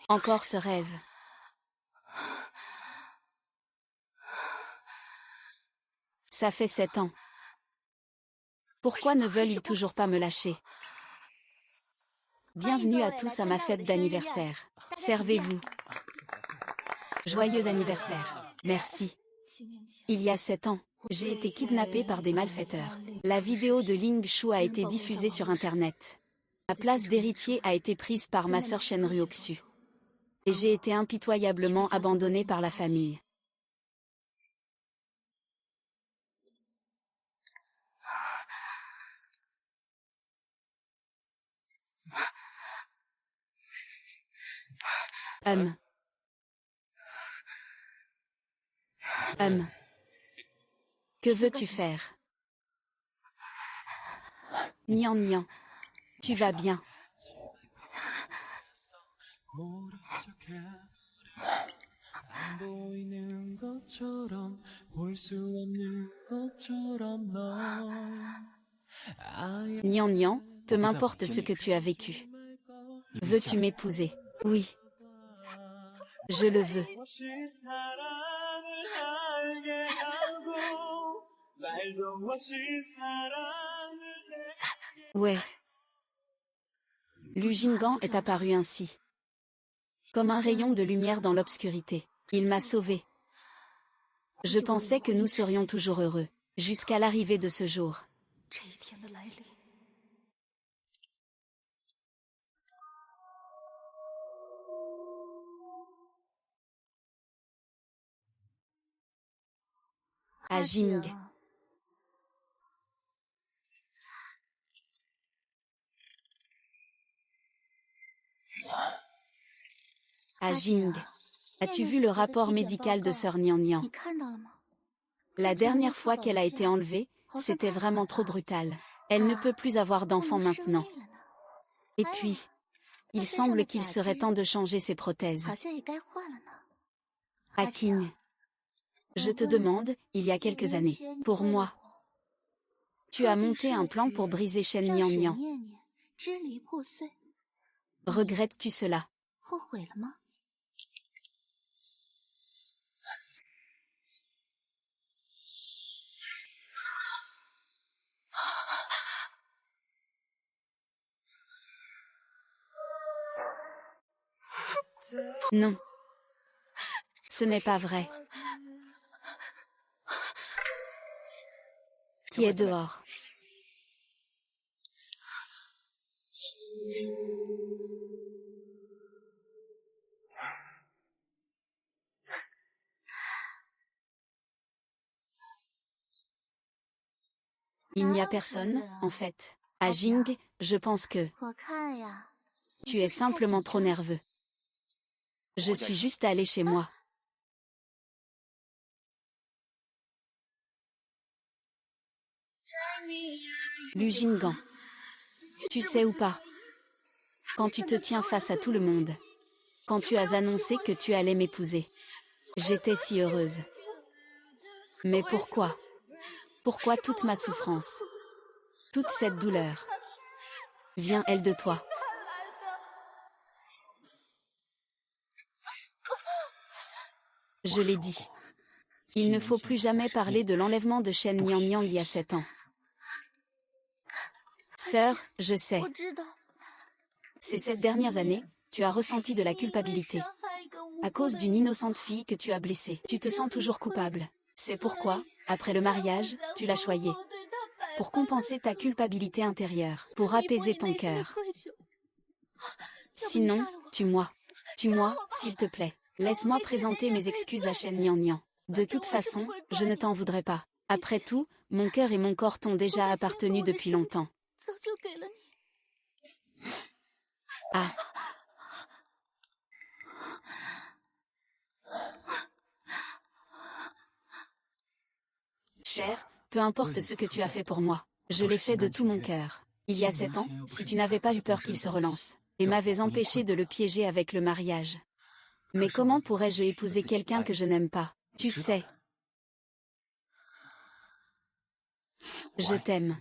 Encore ce rêve. Ça fait 7 ans. Pourquoi ne veulent-ils toujours pas me lâcher? Bienvenue à tous à ma fête d'anniversaire. Servez-vous. Joyeux anniversaire. Merci. Il y a 7 ans, j'ai été kidnappée par des malfaiteurs. La vidéo de Ling Shu a été diffusée sur Internet. Ma place d'héritier a été prise par ma sœur Shen Ruoxu. Et j'ai été impitoyablement abandonnée par la famille. Hum. Que veux-tu faire? Nian Nian. Tu vas bien. Nian Nian, peu m'importe ce que tu as vécu. Veux-tu m'épouser? Oui. Je le veux. Ouais. Lu Jingan est apparu ainsi. Comme un rayon de lumière dans l'obscurité. Il m'a sauvé. Je pensais que nous serions toujours heureux, jusqu'à l'arrivée de ce jour. À Jing. À Jing. As-tu vu le rapport médical de sœur Nian Nian? La dernière fois qu'elle a été enlevée, c'était vraiment trop brutal. Elle ne peut plus avoir d'enfants maintenant. Et puis, il semble qu'il serait temps de changer ses prothèses. Aking. Je te demande, il y a quelques années, pour moi. Tu as monté un plan pour briser Shen Nian Nian. Regrettes-tu cela? Non. Ce n'est pas vrai. Qui est dehors? Il n'y a personne, en fait. À Jing, je pense que tu es simplement trop nerveux. Je suis juste allée chez moi. Lu Jingan. Tu sais ou pas? Quand tu te tiens face à tout le monde. Quand tu as annoncé que tu allais m'épouser. J'étais si heureuse. Mais pourquoi? Pourquoi toute ma souffrance? Toute cette douleur? Vient-elle de toi? Je l'ai dit. Il ne faut plus jamais parler de l'enlèvement de Shen Nian Nian il y a 7 ans. Sœur, je sais. Ces 7 dernières années, tu as ressenti de la culpabilité. À cause d'une innocente fille que tu as blessée. Tu te sens toujours coupable. C'est pourquoi, après le mariage, tu l'as choyée. Pour compenser ta culpabilité intérieure. Pour apaiser ton cœur. Sinon, tue-moi. Tue-moi, s'il te plaît. Laisse-moi présenter mes excuses à Shen Nian Nian. De toute façon, je ne t'en voudrais pas. Après tout, mon cœur et mon corps t'ont déjà appartenu depuis longtemps. Ah. Cher, peu importe ce que tu as fait pour moi. Je l'ai fait de tout mon cœur. Il y a 7 ans, si tu n'avais pas eu peur qu'il se relance, et m'avais empêché de le piéger avec le mariage. Mais comment pourrais-je épouser quelqu'un que je n'aime pas? Tu sais. Je t'aime.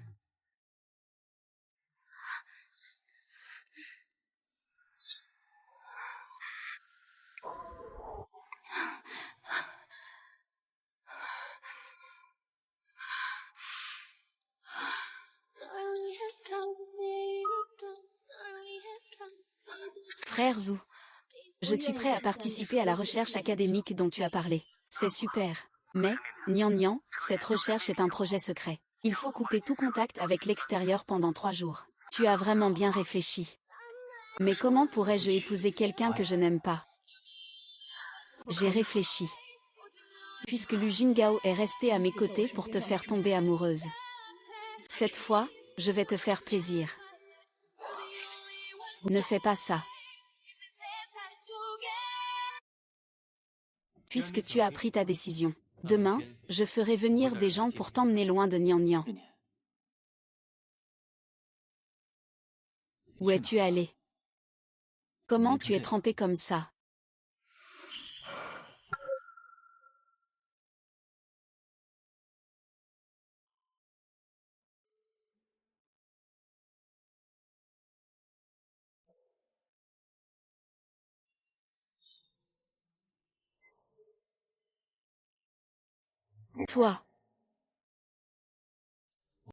Frère Zhu, je suis prêt à participer à la recherche académique dont tu as parlé. C'est super. Mais, Nian Nian, cette recherche est un projet secret. Il faut couper tout contact avec l'extérieur pendant 3 jours. Tu as vraiment bien réfléchi. Mais comment pourrais-je épouser quelqu'un que je n'aime pas? J'ai réfléchi. Puisque Lu Jingao est resté à mes côtés pour te faire tomber amoureuse. Cette fois, je vais te faire plaisir. Ne fais pas ça. Puisque tu as pris ta décision. Demain, je ferai venir des gens pour t'emmener loin de Nian Nian. Où es-tu allé? Comment tu es trempé comme ça? Toi.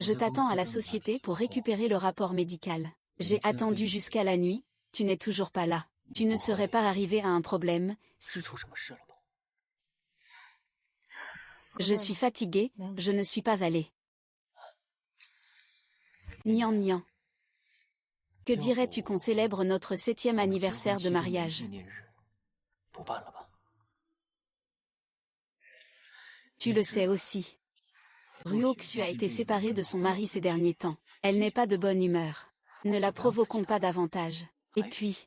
Je t'attends à la société pour récupérer le rapport médical. J'ai attendu jusqu'à la nuit, tu n'es toujours pas là. Tu ne serais pas arrivé à un problème, si. Je suis fatiguée, je ne suis pas allée. Nian Nian. Que dirais-tu qu'on célèbre notre 7e anniversaire de mariage? Tu le sais aussi. Ruoxu a été séparée de son mari ces derniers temps. Elle n'est pas de bonne humeur. Ne la provoquons pas davantage. Et puis,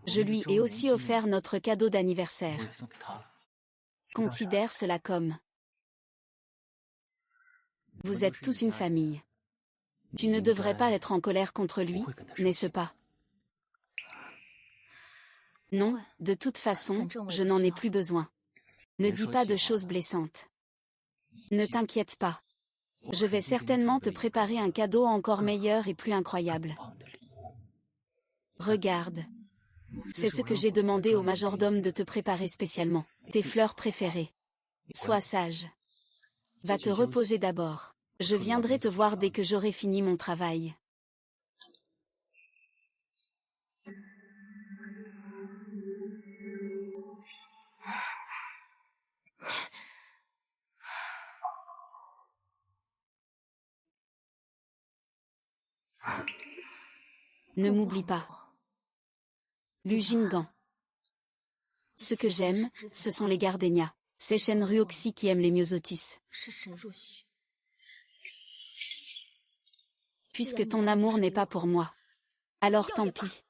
je lui ai aussi offert notre cadeau d'anniversaire. Considère cela comme. Vous êtes tous une famille. Tu ne devrais pas être en colère contre lui, n'est-ce pas? Non, de toute façon, je n'en ai plus besoin. Ne dis pas de choses blessantes. Ne t'inquiète pas. Je vais certainement te préparer un cadeau encore meilleur et plus incroyable. Regarde. C'est ce que j'ai demandé au majordome de te préparer spécialement. Tes fleurs préférées. Sois sage. Va te reposer d'abord. Je viendrai te voir dès que j'aurai fini mon travail. Ne m'oublie pas. Lu Jinggan. Ce que j'aime, ce sont les gardénias. C'est Shen Ruoxi qui aime les myosotis. Puisque ton amour n'est pas pour moi. Alors tant pis.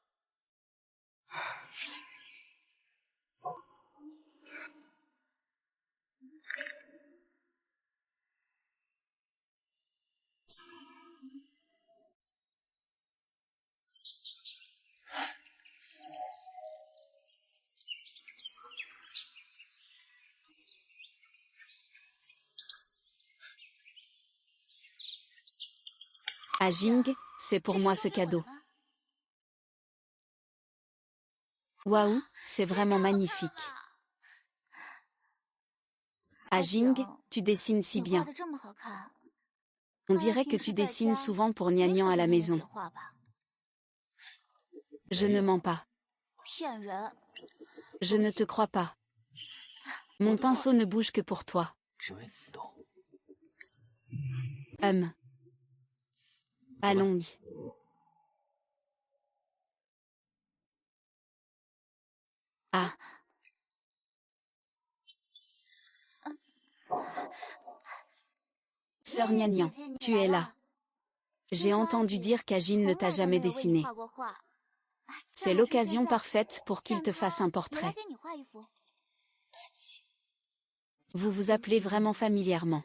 À Jing, c'est pour moi ce cadeau. Waouh, c'est vraiment magnifique. À Jing, tu dessines si bien. On dirait que tu dessines souvent pour Nian Nian à la maison. Je ne mens pas. Je ne te crois pas. Mon pinceau ne bouge que pour toi. Allons-y. Ah. Sœur Nian Nian, tu es là. J'ai entendu dire qu'Ajin ne t'a jamais dessiné. C'est l'occasion parfaite pour qu'il te fasse un portrait. Vous vous appelez vraiment familièrement.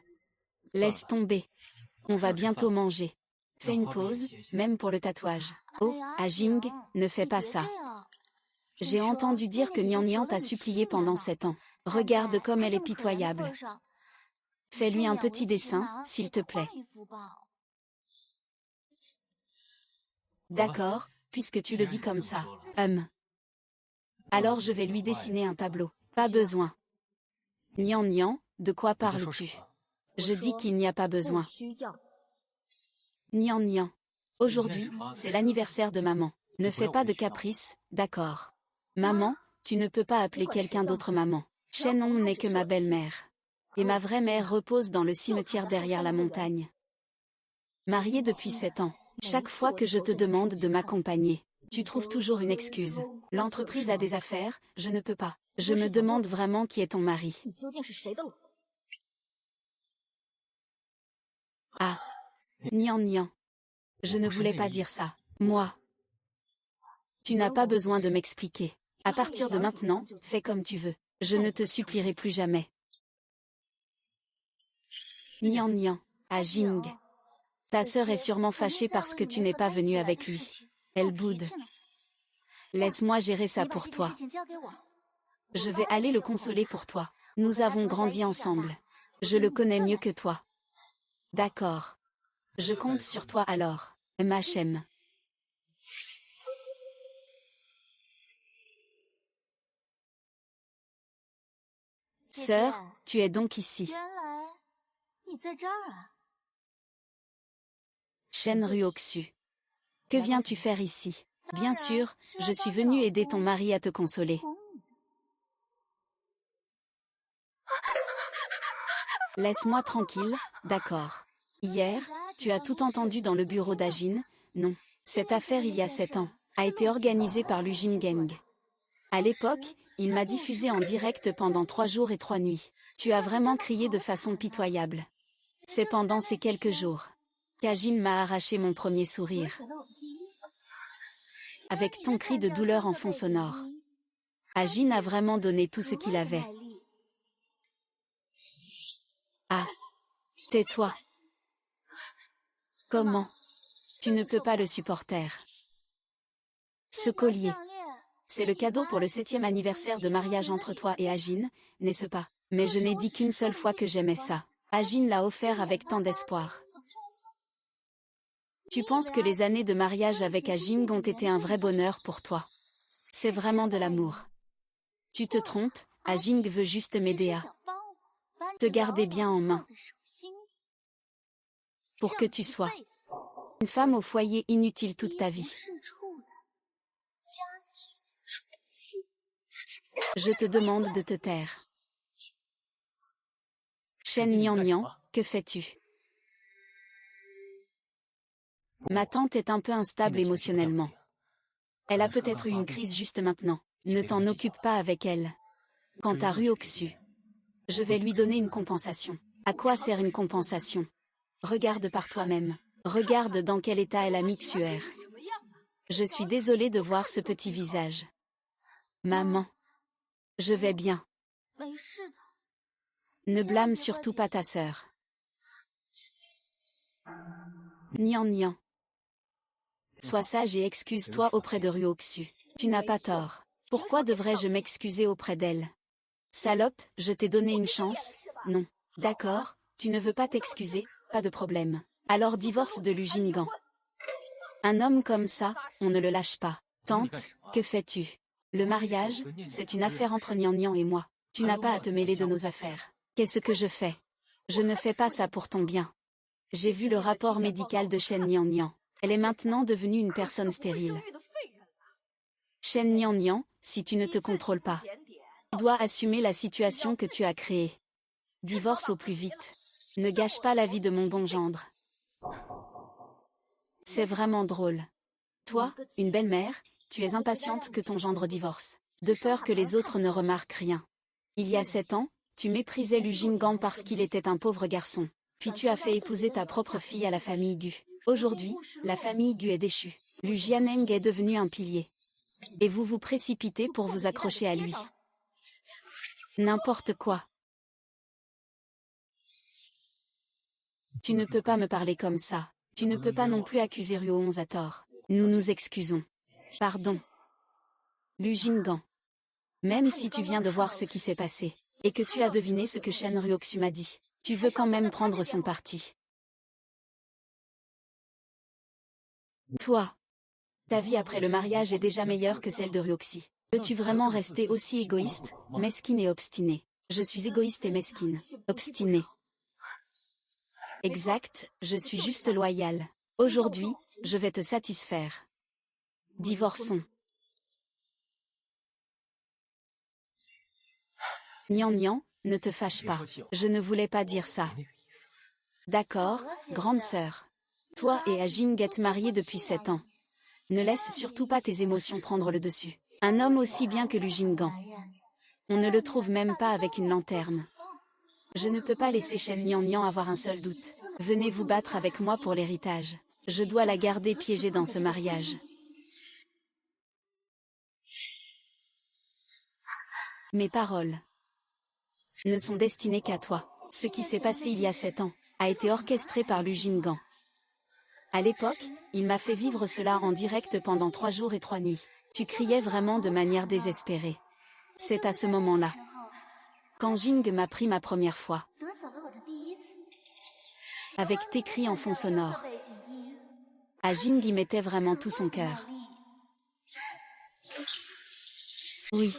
Laisse tomber. On va bientôt manger. Fais une pause, même pour le tatouage. Oh, Ajing, ne fais pas ça. J'ai entendu dire que Nian Nian t'a supplié pendant 7 ans. Regarde comme elle est pitoyable. Fais-lui un petit dessin, s'il te plaît. D'accord, puisque tu le dis comme ça. Alors je vais lui dessiner un tableau. Pas besoin. Nian Nian, de quoi parles-tu? Je dis qu'il n'y a pas besoin. Nian Nian. Aujourd'hui, c'est l'anniversaire de maman. Ne fais pas de caprices, d'accord. Maman, tu ne peux pas appeler quelqu'un d'autre maman. Shenhong n'est que ma belle-mère. Et ma vraie mère repose dans le cimetière derrière la montagne. Mariée depuis 7 ans, chaque fois que je te demande de m'accompagner, tu trouves toujours une excuse. L'entreprise a des affaires, je ne peux pas. Je me demande vraiment qui est ton mari. Ah. Nian Nian. Je ne voulais pas dire ça. Moi. Tu n'as pas besoin de m'expliquer. À partir de maintenant, fais comme tu veux. Je ne te supplierai plus jamais. Nian Nian. À Jing. Ta sœur est sûrement fâchée parce que tu n'es pas venu avec lui. Elle boude. Laisse-moi gérer ça pour toi. Je vais aller le consoler pour toi. Nous avons grandi ensemble. Je le connais mieux que toi. D'accord. Je compte sur toi alors, Machem. Sœur, tu es donc ici. Shen Ruoxu. Que viens-tu faire ici? Bien sûr, je suis venue aider ton mari à te consoler. Laisse-moi tranquille, d'accord. Hier, tu as tout entendu dans le bureau d'Ajin, non. Cette affaire il y a 7 ans, a été organisée par l'Ujin Gang. À l'époque, il m'a diffusé en direct pendant 3 jours et 3 nuits. Tu as vraiment crié de façon pitoyable. C'est pendant ces quelques jours qu'Ajin m'a arraché mon premier sourire. Avec ton cri de douleur en fond sonore. Ajin a vraiment donné tout ce qu'il avait. Ah. Tais-toi. Comment? Tu ne peux pas le supporter. Ce collier. C'est le cadeau pour le 7e anniversaire de mariage entre toi et Ajin, n'est-ce pas? Mais je n'ai dit qu'une seule fois que j'aimais ça. Ajin l'a offert avec tant d'espoir. Tu penses que les années de mariage avec Ajin ont été un vrai bonheur pour toi? C'est vraiment de l'amour. Tu te trompes, Ajin veut juste m'aider à te garder bien en main. Pour que tu sois une femme au foyer inutile toute ta vie. Je te demande de te taire. Shen Nian Nian, que fais-tu? Ma tante est un peu instable émotionnellement. Elle a peut-être eu une crise juste maintenant. Ne t'en occupe pas avec elle. Quant à Ruoxu, je vais lui donner une compensation. À quoi sert une compensation? Regarde par toi-même. Regarde dans quel état elle a mis Xuer. Je suis désolée de voir ce petit visage. Maman. Je vais bien. Ne blâme surtout pas ta sœur. Nian Nian. Sois sage et excuse-toi auprès de Ruoxu. Tu n'as pas tort. Pourquoi devrais-je m'excuser auprès d'elle? Salope, je t'ai donné une chance, non. D'accord, tu ne veux pas t'excuser, pas de problème. Alors divorce de Lujingan. Un homme comme ça, on ne le lâche pas. Tante, que fais-tu? Le mariage, c'est une affaire entre Nian Nian et moi. Tu n'as pas à te mêler de nos affaires. Qu'est-ce que je fais? Je ne fais pas ça pour ton bien. J'ai vu le rapport médical de Shen Nian Nian. Elle est maintenant devenue une personne stérile. Shen Nian Nian, si tu ne te contrôles pas, tu dois assumer la situation que tu as créée. Divorce au plus vite. Ne gâche pas la vie de mon bon gendre. C'est vraiment drôle. Toi, une belle-mère, tu es impatiente que ton gendre divorce, de peur que les autres ne remarquent rien. Il y a 7 ans, tu méprisais Lu Jinggang parce qu'il était un pauvre garçon. Puis tu as fait épouser ta propre fille à la famille Gu. Aujourd'hui, la famille Gu est déchue. Lu Jianeng est devenu un pilier. Et vous vous précipitez pour vous accrocher à lui. N'importe quoi. Tu ne peux pas me parler comme ça. Tu ne peux pas non plus accuser Ruo à tort. Nous nous excusons. Pardon. Lu Jinggang. Même si tu viens de voir ce qui s'est passé, et que tu as deviné ce que Shen Ruoxu m'a dit, tu veux quand même prendre son parti. Toi, ta vie après le mariage est déjà meilleure que celle de Ruoxi. Veux-tu vraiment rester aussi égoïste, mesquine et obstinée? Je suis égoïste et mesquine, obstinée. Exact, je suis juste loyale. Aujourd'hui, je vais te satisfaire. Divorçons. Nian Nian, ne te fâche pas. Je ne voulais pas dire ça. D'accord, grande sœur. Toi et Ajing êtes mariés depuis 7 ans. Ne laisse surtout pas tes émotions prendre le dessus. Un homme aussi bien que Lu Jinggan. On ne le trouve même pas avec une lanterne. Je ne peux pas laisser Shen Nian Nian avoir un seul doute. Venez vous battre avec moi pour l'héritage. Je dois la garder piégée dans ce mariage. Mes paroles ne sont destinées qu'à toi. Ce qui s'est passé il y a 7 ans a été orchestré par Lu Jinggan. À l'époque, il m'a fait vivre cela en direct pendant 3 jours et 3 nuits. Tu criais vraiment de manière désespérée. C'est à ce moment-là, quand Jing m'a pris ma première fois, avec tes cris en fond sonore. À Jing y mettait vraiment tout son cœur. Oui.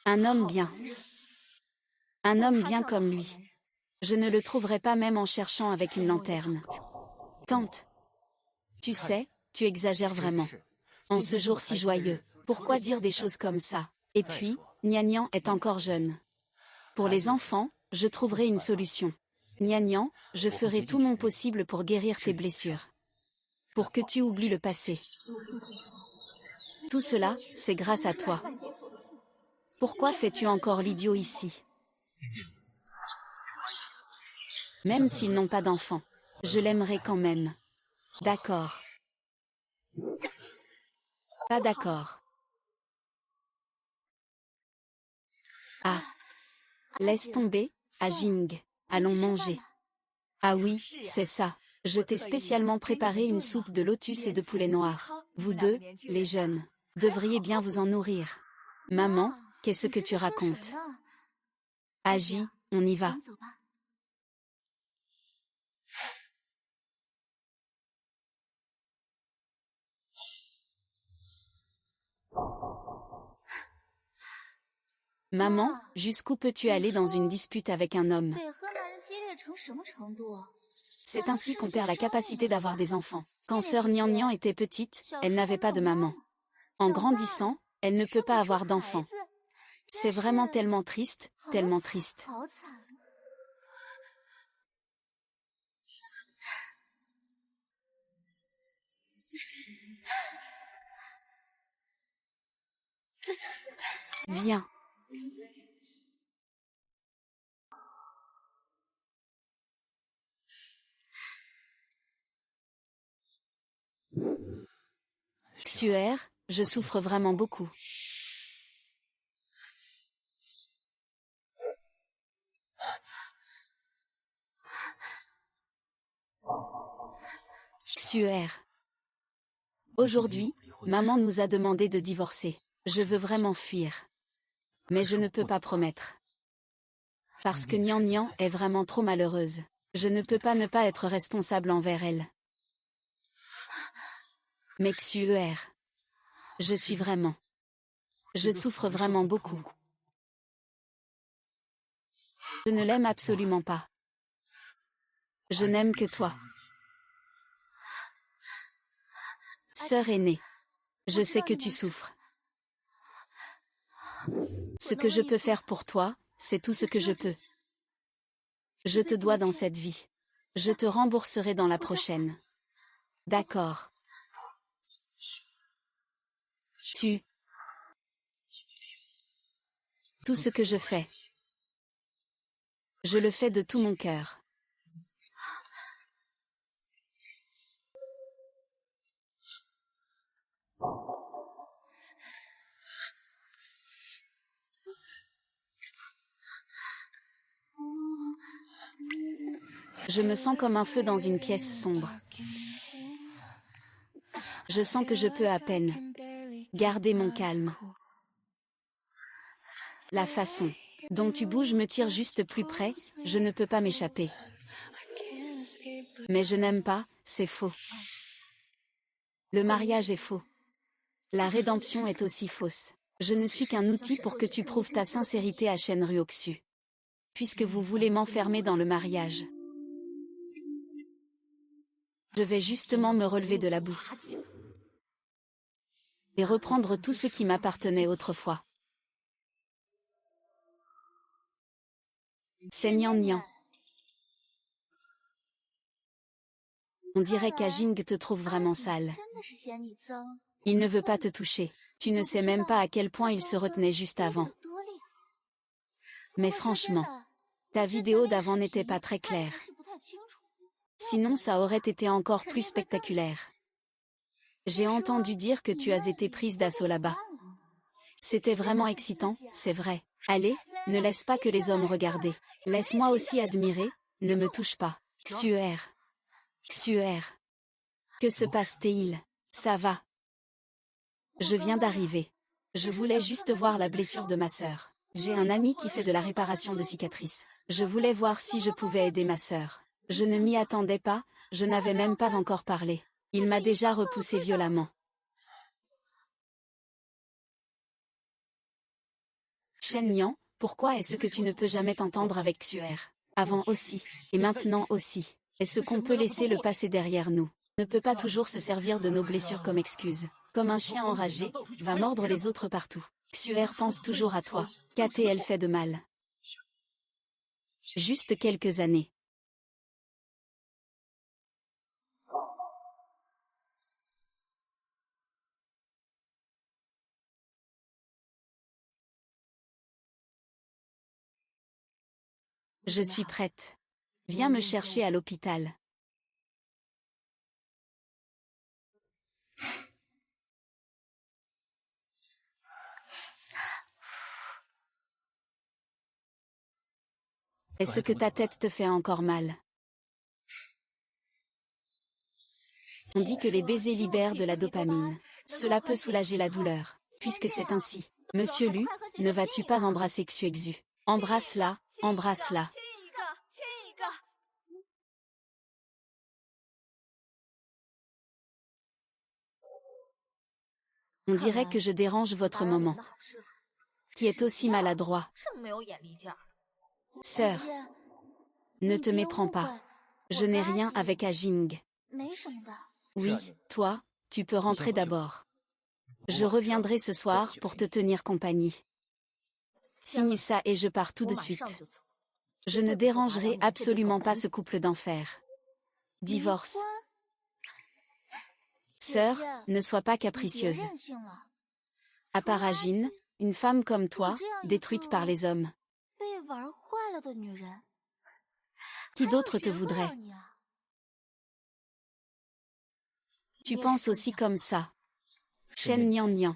Un homme bien. Un homme bien comme lui. Je ne le trouverai pas même en cherchant avec une lanterne. Tante. Tu sais, tu exagères vraiment. En ce jour si joyeux, pourquoi dire des choses comme ça? Et puis, Nian Nian est encore jeune. Pour les enfants, je trouverai une solution. Nian Nian, je ferai tout mon possible pour guérir tes blessures. Pour que tu oublies le passé. Tout cela, c'est grâce à toi. Pourquoi fais-tu encore l'idiot ici? Même s'ils n'ont pas d'enfant, je l'aimerai quand même. D'accord. Pas d'accord. Ah. Laisse tomber, Ajing. Allons manger. Ah oui, c'est ça. Je t'ai spécialement préparé une soupe de lotus et de poulet noir. Vous deux, les jeunes, devriez bien vous en nourrir. Maman, qu'est-ce que tu racontes? Agi, on y va. Maman, jusqu'où peux-tu aller dans une dispute avec un homme? C'est ainsi qu'on perd la capacité d'avoir des enfants. Quand sœur Nian Nian était petite, elle n'avait pas de maman. En grandissant, elle ne peut pas avoir d'enfants. C'est vraiment tellement triste, tellement triste. Viens. Xuer, je souffre vraiment beaucoup. Xuer. Aujourd'hui, maman nous a demandé de divorcer. Je veux vraiment fuir. Mais je ne peux pas promettre. Parce que Nian Nian est vraiment trop malheureuse. Je ne peux pas ne pas être responsable envers elle. Mais Xuer. Je suis vraiment. Je souffre vraiment beaucoup. Je ne l'aime absolument pas. Je n'aime que toi. Sœur aînée. Je sais que tu souffres. Ce que je peux faire pour toi, c'est tout ce que je peux. Je te dois dans cette vie. Je te rembourserai dans la prochaine. D'accord. Tout ce que je fais. Je le fais de tout mon cœur. Je me sens comme un feu dans une pièce sombre. Je sens que je peux à peine garder mon calme. La façon dont tu bouges me tire juste plus près, je ne peux pas m'échapper. Mais je n'aime pas, c'est faux. Le mariage est faux. La rédemption est aussi fausse. Je ne suis qu'un outil pour que tu prouves ta sincérité à Shen Ruoxu. Puisque vous voulez m'enfermer dans le mariage. Je vais justement me relever de la boue. et reprendre tout ce qui m'appartenait autrefois. C'est Nian Nian. On dirait qu'Ajing te trouve vraiment sale. Il ne veut pas te toucher. Tu ne sais même pas à quel point il se retenait juste avant. Mais franchement, ta vidéo d'avant n'était pas très claire. Sinon ça aurait été encore plus spectaculaire. J'ai entendu dire que tu as été prise d'assaut là-bas. C'était vraiment excitant, c'est vrai. Allez, ne laisse pas que les hommes regardent. Laisse-moi aussi admirer, ne me touche pas. Xuer. Xuer. Que se passe-t-il? Ça va. Je viens d'arriver. Je voulais juste voir la blessure de ma sœur. J'ai un ami qui fait de la réparation de cicatrices. Je voulais voir si je pouvais aider ma sœur. Je ne m'y attendais pas, je n'avais même pas encore parlé. Il m'a déjà repoussé violemment. Shen Nian, pourquoi est-ce que tu ne peux jamais t'entendre avec Xuer? Avant aussi, et maintenant aussi. Est-ce qu'on peut laisser le passé derrière nous? Ne peut pas toujours se servir de nos blessures comme excuse. Comme un chien enragé, va mordre les autres partout. Xuer pense toujours à toi. Qu'a-t-elle fait de mal? Juste quelques années. Je suis prête. Viens me chercher à l'hôpital. Est-ce que ta tête te fait encore mal? On dit que les baisers libèrent de la dopamine. Cela peut soulager la douleur. Puisque c'est ainsi, Monsieur Lu, ne vas-tu pas embrasser Xuexu? Embrasse-la, embrasse-la. On dirait que je dérange votre moment, qui est aussi maladroit. Sœur, ne te méprends pas. Je n'ai rien avec Ajing. Oui, toi, tu peux rentrer d'abord. Je reviendrai ce soir pour te tenir compagnie. Signe ça et je pars tout de suite. Je ne dérangerai absolument pas ce couple d'enfer. Divorce. Sœur, ne sois pas capricieuse. À part Ajin, une femme comme toi, détruite par les hommes. Qui d'autre te voudrait? Tu penses aussi comme ça. Shen Nian Nian.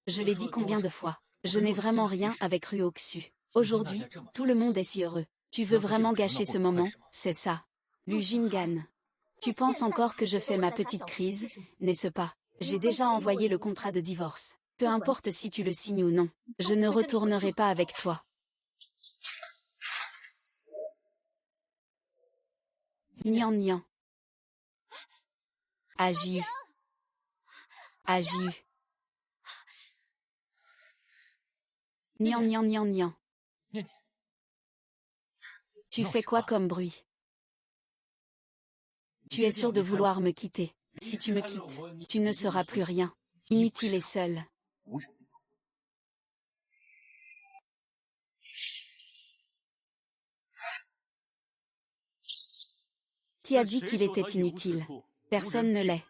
Je l'ai dit combien de fois. Je n'ai vraiment rien avec Ruoxu. Aujourd'hui, tout le monde est si heureux. Tu veux vraiment gâcher ce moment, c'est ça. Lu Jingan. Tu penses encore que je fais ma petite crise, n'est-ce pas? J'ai déjà envoyé le contrat de divorce. Peu importe si tu le signes ou non. Je ne retournerai pas avec toi. Nian Nian. Agiu. Agiu. Nian Nian Nian Nian. Tu fais quoi comme bruit? Tu es sûr de vouloir me quitter. Si tu me quittes, tu ne seras plus rien. Inutile et seul. Qui a dit qu'il était inutile? Personne ne l'est.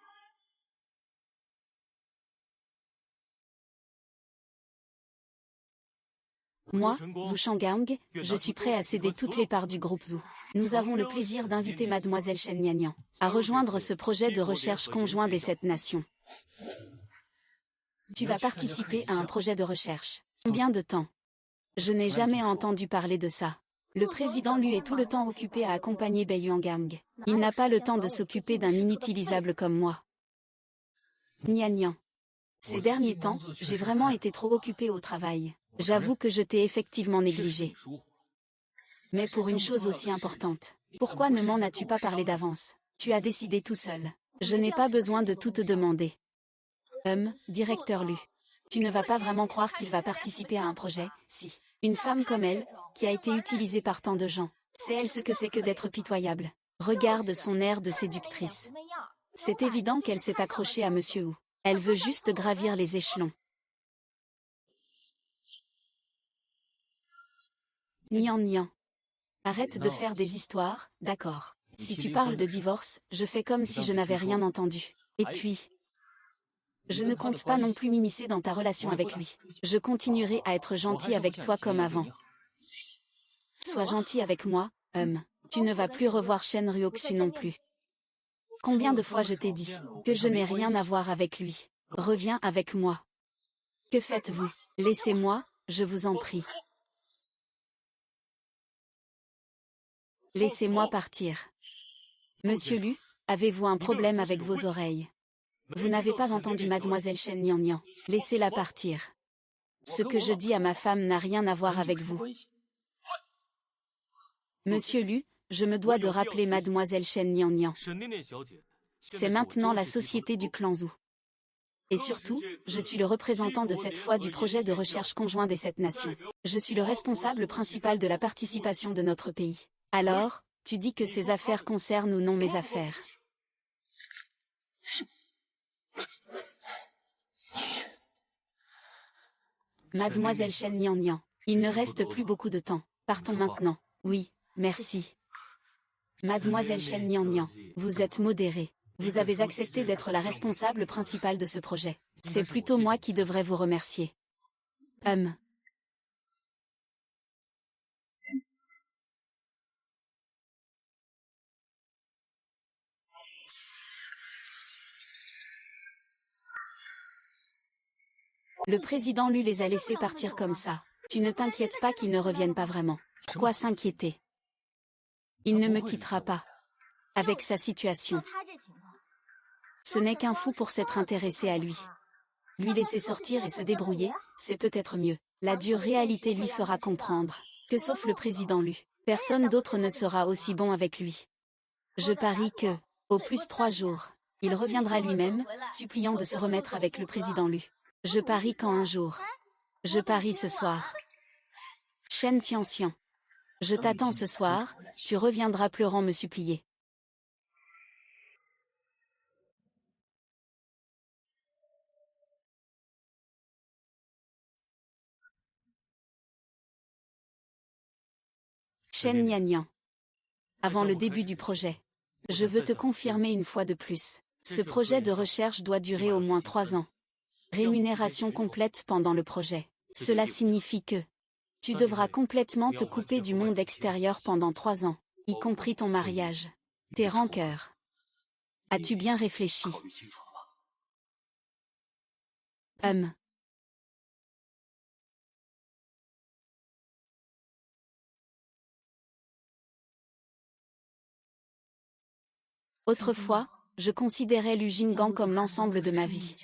Moi, Zhu Shanggang, je suis prêt à céder toutes les parts du groupe Zhu. Nous avons le plaisir d'inviter Mademoiselle Shen Nian à rejoindre ce projet de recherche conjoint des 7 nations. Tu vas participer à un projet de recherche. Combien de temps? Je n'ai jamais entendu parler de ça. Le président lui est tout le temps occupé à accompagner Bai Yuangang. Il n'a pas le temps de s'occuper d'un inutilisable comme moi. Nian Nian. Ces derniers temps, j'ai vraiment été trop occupé au travail. J'avoue que je t'ai effectivement négligé. Mais pour une chose aussi importante, pourquoi ne m'en as-tu pas parlé d'avance? Tu as décidé tout seul. Je n'ai pas besoin de tout te demander. Directeur Lu. Tu ne vas pas vraiment croire qu'il va participer à un projet, si. Une femme comme elle, qui a été utilisée par tant de gens. C'est elle ce que c'est que d'être pitoyable. Regarde son air de séductrice. C'est évident qu'elle s'est accrochée à Monsieur Wu. Elle veut juste gravir les échelons. Nian nian. Arrête de faire des histoires, d'accord. Si tu parles de divorce, je fais comme si je n'avais rien entendu. Et puis, je ne compte pas non plus m'immiscer dans ta relation avec lui. Je continuerai à être gentil avec toi comme avant. Sois gentil avec moi, Tu ne vas plus revoir Shen Ruoxu non plus. Combien de fois je t'ai dit que je n'ai rien à voir avec lui. Reviens avec moi. Que faites-vous? Laissez-moi, je vous en prie. Laissez-moi partir. Monsieur Lu, avez-vous un problème avec vos oreilles? Vous n'avez pas entendu mademoiselle Shen Nian Nian. Laissez-la partir. Ce que je dis à ma femme n'a rien à voir avec vous. Monsieur Lu, je me dois de rappeler mademoiselle Shen Nian Nian. C'est maintenant la société du clan Zhou. Et surtout, je suis le représentant de cette fois du projet de recherche conjoint des 7 nations. Je suis le responsable principal de la participation de notre pays. Alors, tu dis que ces affaires concernent ou non mes affaires? Mademoiselle Shen Nian Nian, il ne reste plus beaucoup de temps. Partons maintenant. Oui, merci. Mademoiselle Shen Nian Nian, vous êtes modérée. Vous avez accepté d'être la responsable principale de ce projet. C'est plutôt moi qui devrais vous remercier. Le président Lu les a laissés partir comme ça. Tu ne t'inquiètes pas qu'ils ne reviennent pas vraiment. Pourquoi s'inquiéter? Il ne me quittera pas. Avec sa situation. Ce n'est qu'un fou pour s'être intéressé à lui. Lui laisser sortir et se débrouiller, c'est peut-être mieux. La dure réalité lui fera comprendre que sauf le président Lu, personne d'autre ne sera aussi bon avec lui. Je parie que, au plus 3 jours, il reviendra lui-même, suppliant de se remettre avec le président Lu. Je parie qu'en un jour. Je parie ce soir. Shen Tianxian. Je t'attends ce soir, tu reviendras pleurant me supplier. Shen Nian. Avant le début du projet. Je veux te confirmer une fois de plus. Ce projet de recherche doit durer au moins 3 ans. Rémunération complète pendant le projet. Cela signifie que tu devras complètement te couper du monde extérieur pendant 3 ans, y compris ton mariage. Tes rancœurs. As-tu bien réfléchi? Autrefois, je considérais Lu Jinggang comme l'ensemble de ma vie.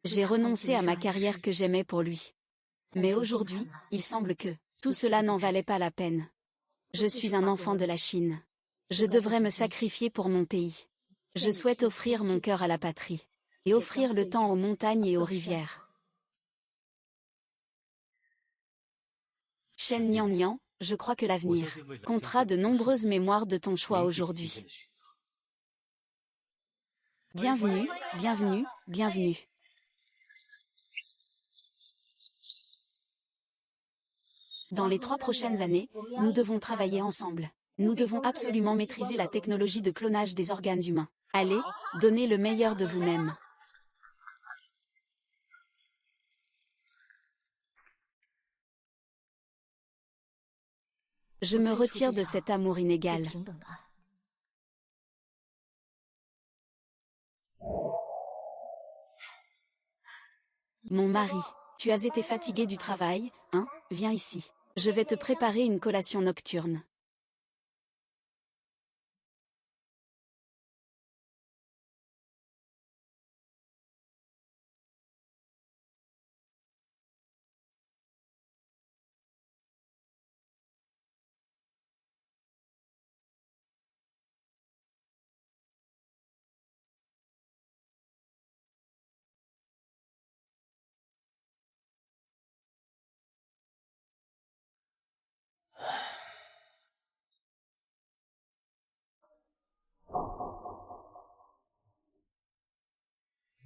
J'ai renoncé à ma carrière que j'aimais pour lui. Mais aujourd'hui, il semble que tout cela n'en valait pas la peine. Je suis un enfant de la Chine. Je devrais me sacrifier pour mon pays. Je souhaite offrir mon cœur à la patrie. Et offrir le temps aux montagnes et aux rivières. Shen Nian Nian, je crois que l'avenir comptera de nombreuses mémoires de ton choix aujourd'hui. Bienvenue, bienvenue, bienvenue. Dans les 3 prochaines années, nous devons travailler ensemble. Nous devons absolument maîtriser la technologie de clonage des organes humains. Allez, donnez le meilleur de vous-même. Je me retire de cet amour inégal. Mon mari, tu as été fatigué du travail, hein? Viens ici. Je vais te préparer une collation nocturne.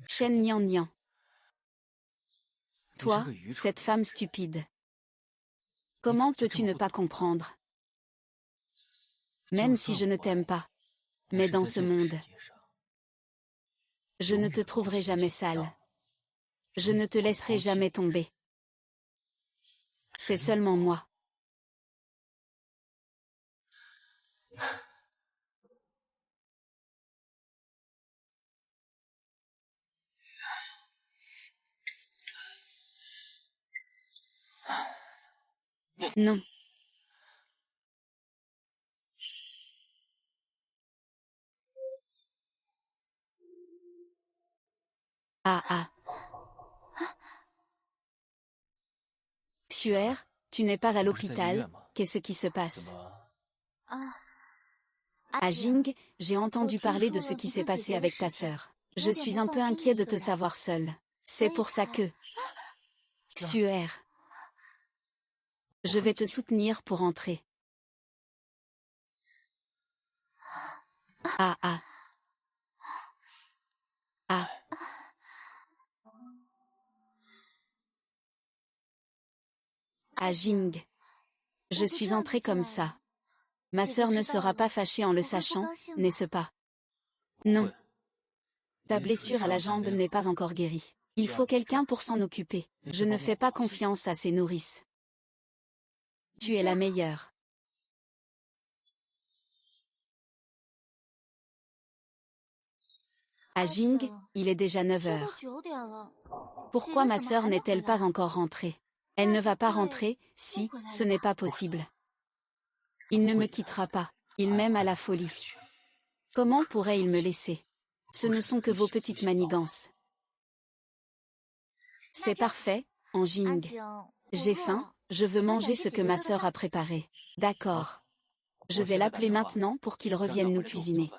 Shen Nian Nian. Toi, cette femme stupide. Comment peux-tu ne pas comprendre? Même si je ne t'aime pas. Mais dans ce monde, je ne te trouverai jamais sale. Je ne te laisserai jamais tomber. C'est seulement moi. Non. Ah ah. Xuer, tu n'es pas à l'hôpital, qu'est-ce qui se passe? Ah Jing, j'ai entendu parler de ce qui s'est passé avec ta sœur. Je suis un peu inquiet de te savoir seule. C'est pour ça que... Xuer. Je vais te soutenir pour entrer. Ah ah. Ah. Ah Jing. Je suis entrée comme ça. Ma sœur ne sera pas fâchée en le sachant, n'est-ce pas? Non. Ta blessure à la jambe n'est pas encore guérie. Il faut quelqu'un pour s'en occuper. Je ne fais pas confiance à ces nourrices. Tu es la meilleure. À Jing, il est déjà 9 heures. Pourquoi ma sœur n'est-elle pas encore rentrée? Elle ne va pas rentrer, si, ce n'est pas possible. Il ne me quittera pas. Il m'aime à la folie. Comment pourrait-il me laisser? Ce ne sont que vos petites manigances. C'est parfait, en Jing. J'ai faim, je veux manger ce que ma sœur a préparé. D'accord. Je vais l'appeler maintenant pour qu'il revienne nous cuisiner.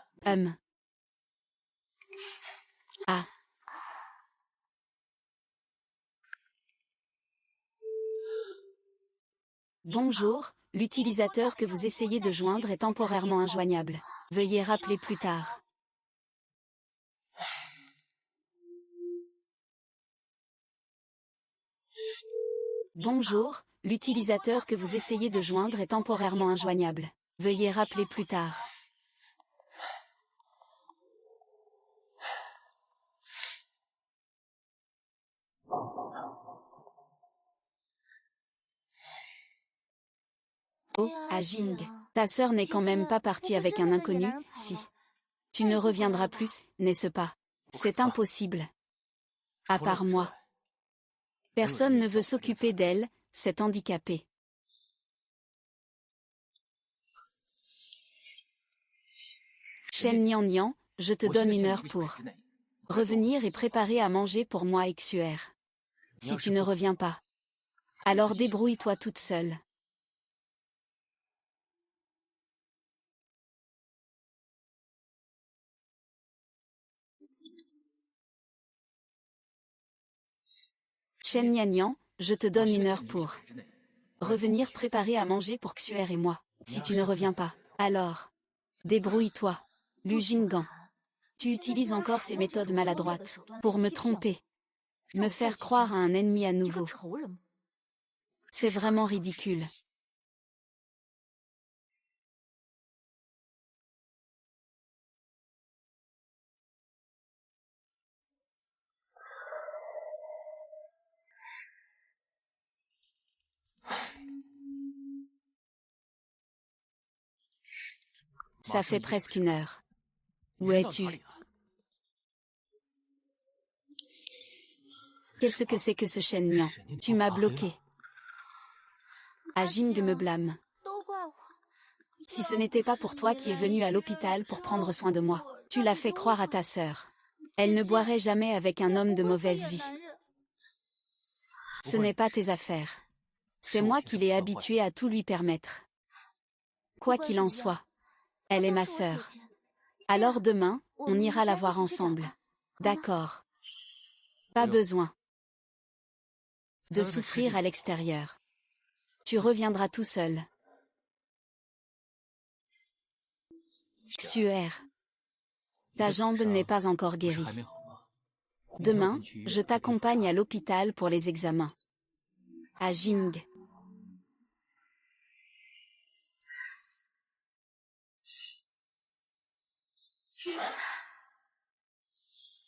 Ah. Bonjour, l'utilisateur que vous essayez de joindre est temporairement injoignable. Veuillez rappeler plus tard. Bonjour, l'utilisateur que vous essayez de joindre est temporairement injoignable. Veuillez rappeler plus tard. Oh, Ajing, ta sœur n'est quand même pas partie avec un inconnu, si. Tu ne reviendras plus, n'est-ce pas? C'est impossible. À part moi. Personne ne veut s'occuper d'elle, cette handicapée. Shen Nian Nian, je te donne 1 heure pour revenir et préparer à manger pour moi et Xuer. Si tu ne reviens pas, alors débrouille-toi toute seule. Shen Nian Nian, je te donne 1 heure pour revenir préparer à manger pour Xuer et moi. Si tu ne reviens pas, alors débrouille-toi. Lu Jinggan. Tu utilises encore ces méthodes maladroites pour me tromper. Me faire croire à un ennemi à nouveau. C'est vraiment ridicule. Ça fait presque 1 heure. Où es-tu? Qu'est-ce que c'est que ce Shen Nian? Tu m'as bloqué. Ajing me blâme. Si ce n'était pas pour toi qui es venu à l'hôpital pour prendre soin de moi, tu l'as fait croire à ta sœur. Elle ne boirait jamais avec un homme de mauvaise vie. Ce n'est pas tes affaires. C'est moi qui l'ai habituée à tout lui permettre. Quoi qu'il en soit, elle est ma sœur. Alors demain, on ira la voir ensemble. D'accord. Pas besoin de souffrir à l'extérieur. Tu reviendras tout seul. Xuer. Ta jambe n'est pas encore guérie. Demain, je t'accompagne à l'hôpital pour les examens. À Jing.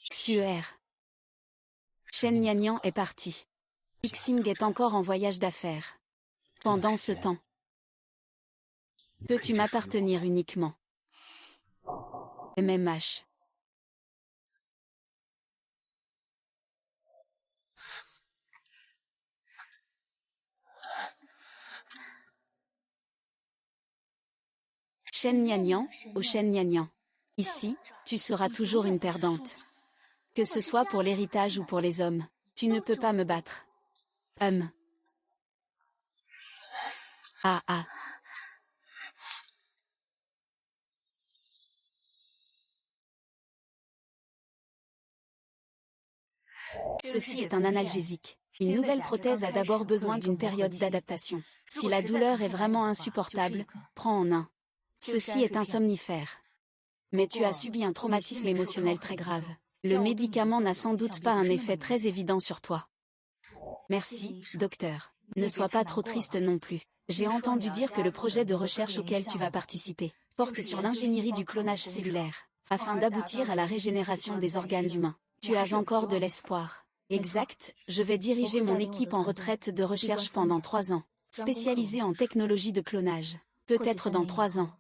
Xuer. Shen Yanyan est parti. Xing est encore en voyage d'affaires. Pendant ce temps, peux-tu m'appartenir uniquement? MMH. Shen Yanyan, au Shen Yanyan. Ici, tu seras toujours une perdante. Que ce soit pour l'héritage ou pour les hommes, tu ne peux pas me battre. Ah ah. Ceci est un analgésique. Une nouvelle prothèse a d'abord besoin d'une période d'adaptation. Si la douleur est vraiment insupportable, prends en un. Ceci est un somnifère. Mais tu as subi un traumatisme émotionnel très grave. Le médicament n'a sans doute pas un effet très évident sur toi. Merci, docteur. Ne sois pas trop triste non plus. J'ai entendu dire que le projet de recherche auquel tu vas participer porte sur l'ingénierie du clonage cellulaire, afin d'aboutir à la régénération des organes humains. Tu as encore de l'espoir. Exact, je vais diriger mon équipe en retraite de recherche pendant 3 ans, spécialisée en technologie de clonage. Peut-être dans 3 ans,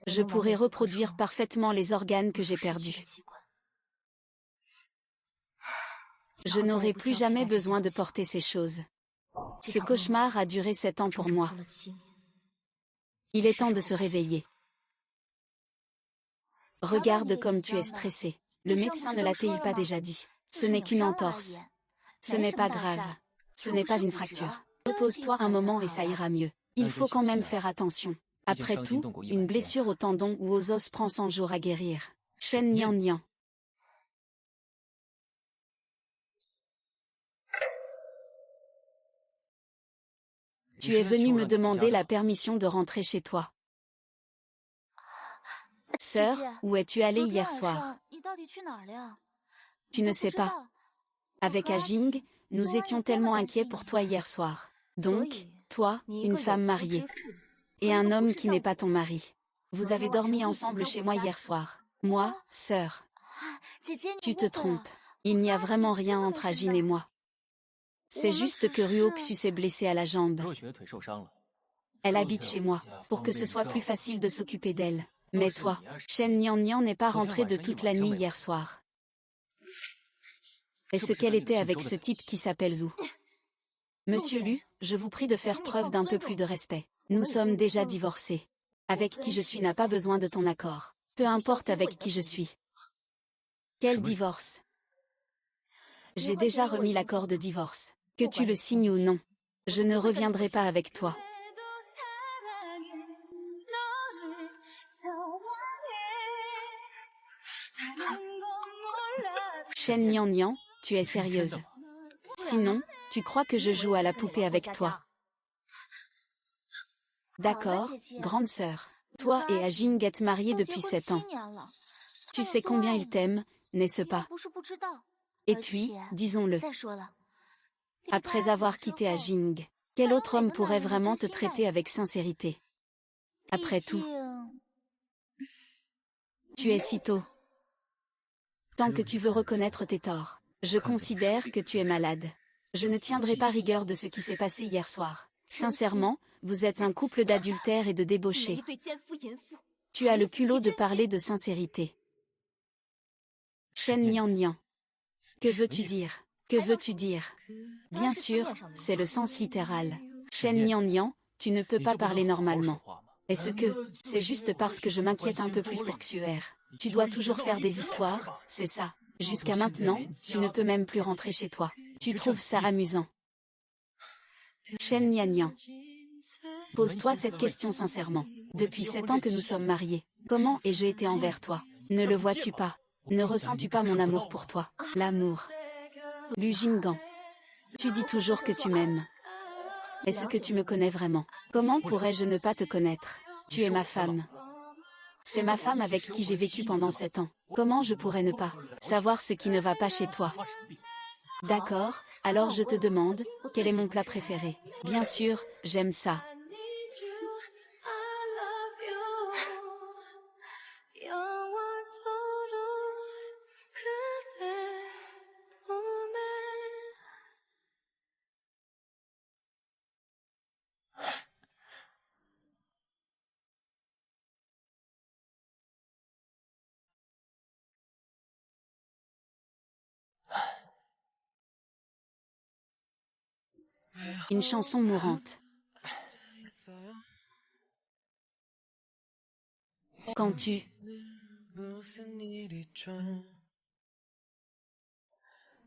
je pourrai reproduire parfaitement les organes que j'ai perdus. Je n'aurai plus jamais besoin de porter ces choses. Ce cauchemar a duré 7 ans pour moi. Il est temps de se réveiller. Regarde comme tu es stressé. Le médecin ne l'a-t-il pas déjà dit? Ce n'est qu'une entorse. Ce n'est pas grave. Ce n'est pas une fracture. Repose-toi un moment et ça ira mieux. Il faut quand même faire attention. Après tout, une blessure au tendon ou aux os prend 100 jours à guérir. Shen Yanyan. Tu es venu me demander la permission de rentrer chez toi. Sœur, où es-tu allée hier soir? Tu ne sais pas. Avec Ajing, nous étions tellement inquiets pour toi hier soir. Donc, toi, une femme mariée, et un homme qui n'est pas ton mari. Vous avez dormi ensemble chez moi hier soir. Moi, sœur. Tu te trompes. Il n'y a vraiment rien entre Ajin et moi. C'est juste que Ruoxu s'est blessée à la jambe. Elle habite chez moi, pour que ce soit plus facile de s'occuper d'elle. Mais toi, Shen Yanyan n'est pas rentrée de toute la nuit hier soir. Est-ce qu'elle était avec ce type qui s'appelle Zhu? Monsieur Lu, je vous prie de faire preuve d'un peu plus de respect. Nous sommes déjà divorcés. Avec qui je suis n'a pas besoin de ton accord. Peu importe avec qui je suis. Quel divorce? J'ai déjà remis l'accord de divorce. Que tu le signes ou non, je ne reviendrai pas avec toi. Shen Yanyan, tu es sérieuse? Sinon, tu crois que je joue à la poupée avec toi? D'accord, grande sœur. Toi et Ajing êtes mariés depuis 7 ans. Tu sais combien il t'aime, n'est-ce pas? Et puis, disons-le. Après avoir quitté Ajing, quel autre homme pourrait vraiment te traiter avec sincérité? Après tout, tu es si tôt. Tant que tu veux reconnaître tes torts, je considère que tu es malade. Je ne tiendrai pas rigueur de ce qui s'est passé hier soir. Sincèrement, vous êtes un couple d'adultères et de débauchés. Tu as le culot de parler de sincérité. Shen Yanyan. Que veux-tu dire? Que veux-tu dire? Bien sûr, c'est le sens littéral. Shen Yanyan, tu ne peux pas parler normalement. Est-ce que, c'est juste parce que je m'inquiète un peu plus pour Xuer? Tu dois toujours faire des histoires, c'est ça. Jusqu'à maintenant, tu ne peux même plus rentrer chez toi. Tu trouves ça amusant? Shen Yanyan. Pose-toi cette question sincèrement. Depuis 7 ans que nous sommes mariés, comment ai-je été envers toi? Ne le vois-tu pas? Ne ressens-tu pas mon amour pour toi? L'amour. Lu Jinggan. Tu dis toujours que tu m'aimes. Est-ce que tu me connais vraiment? Comment pourrais-je ne pas te connaître? Tu es ma femme. C'est ma femme avec qui j'ai vécu pendant 7 ans. Comment je pourrais ne pas savoir ce qui ne va pas chez toi? D'accord, alors je te demande, quel est mon plat préféré? Bien sûr, j'aime ça. Une chanson mourante. Quand tu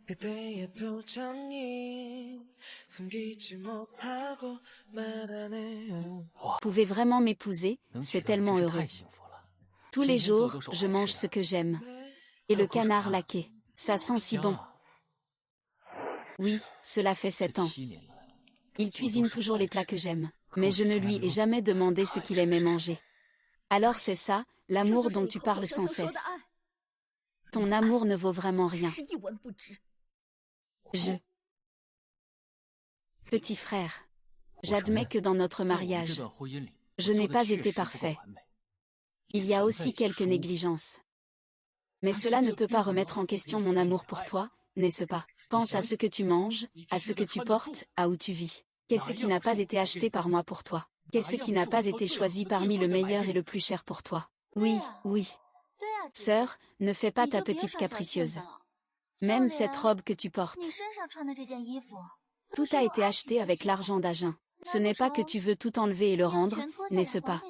그대의 표정이 숨기지 못하고 말하네요. pouvais vraiment m'épouser, c'est tellement heureux. Tous les jours, je mange ce que j'aime. Et le canard laqué, ça sent si bon. Oui, cela fait 7 ans. Il cuisine toujours les plats que j'aime, mais je ne lui ai jamais demandé ce qu'il aimait manger. Alors c'est ça, l'amour dont tu parles sans cesse. Ton amour ne vaut vraiment rien. Petit frère, j'admets que dans notre mariage, je n'ai pas été parfait. Il y a aussi quelques négligences. Mais cela ne peut pas remettre en question mon amour pour toi, n'est-ce pas? Pense à ce que tu manges, à ce que tu portes, à où tu vis. Qu'est-ce qui n'a pas été acheté par moi pour toi? Qu'est-ce qui n'a pas été choisi parmi le meilleur et le plus cher pour toi? Oui, oui. Sœur, ne fais pas ta petite capricieuse. Même cette robe que tu portes. Tout a été acheté avec l'argent d'Agen. Ce n'est pas que tu veux tout enlever et le rendre, n'est-ce pas?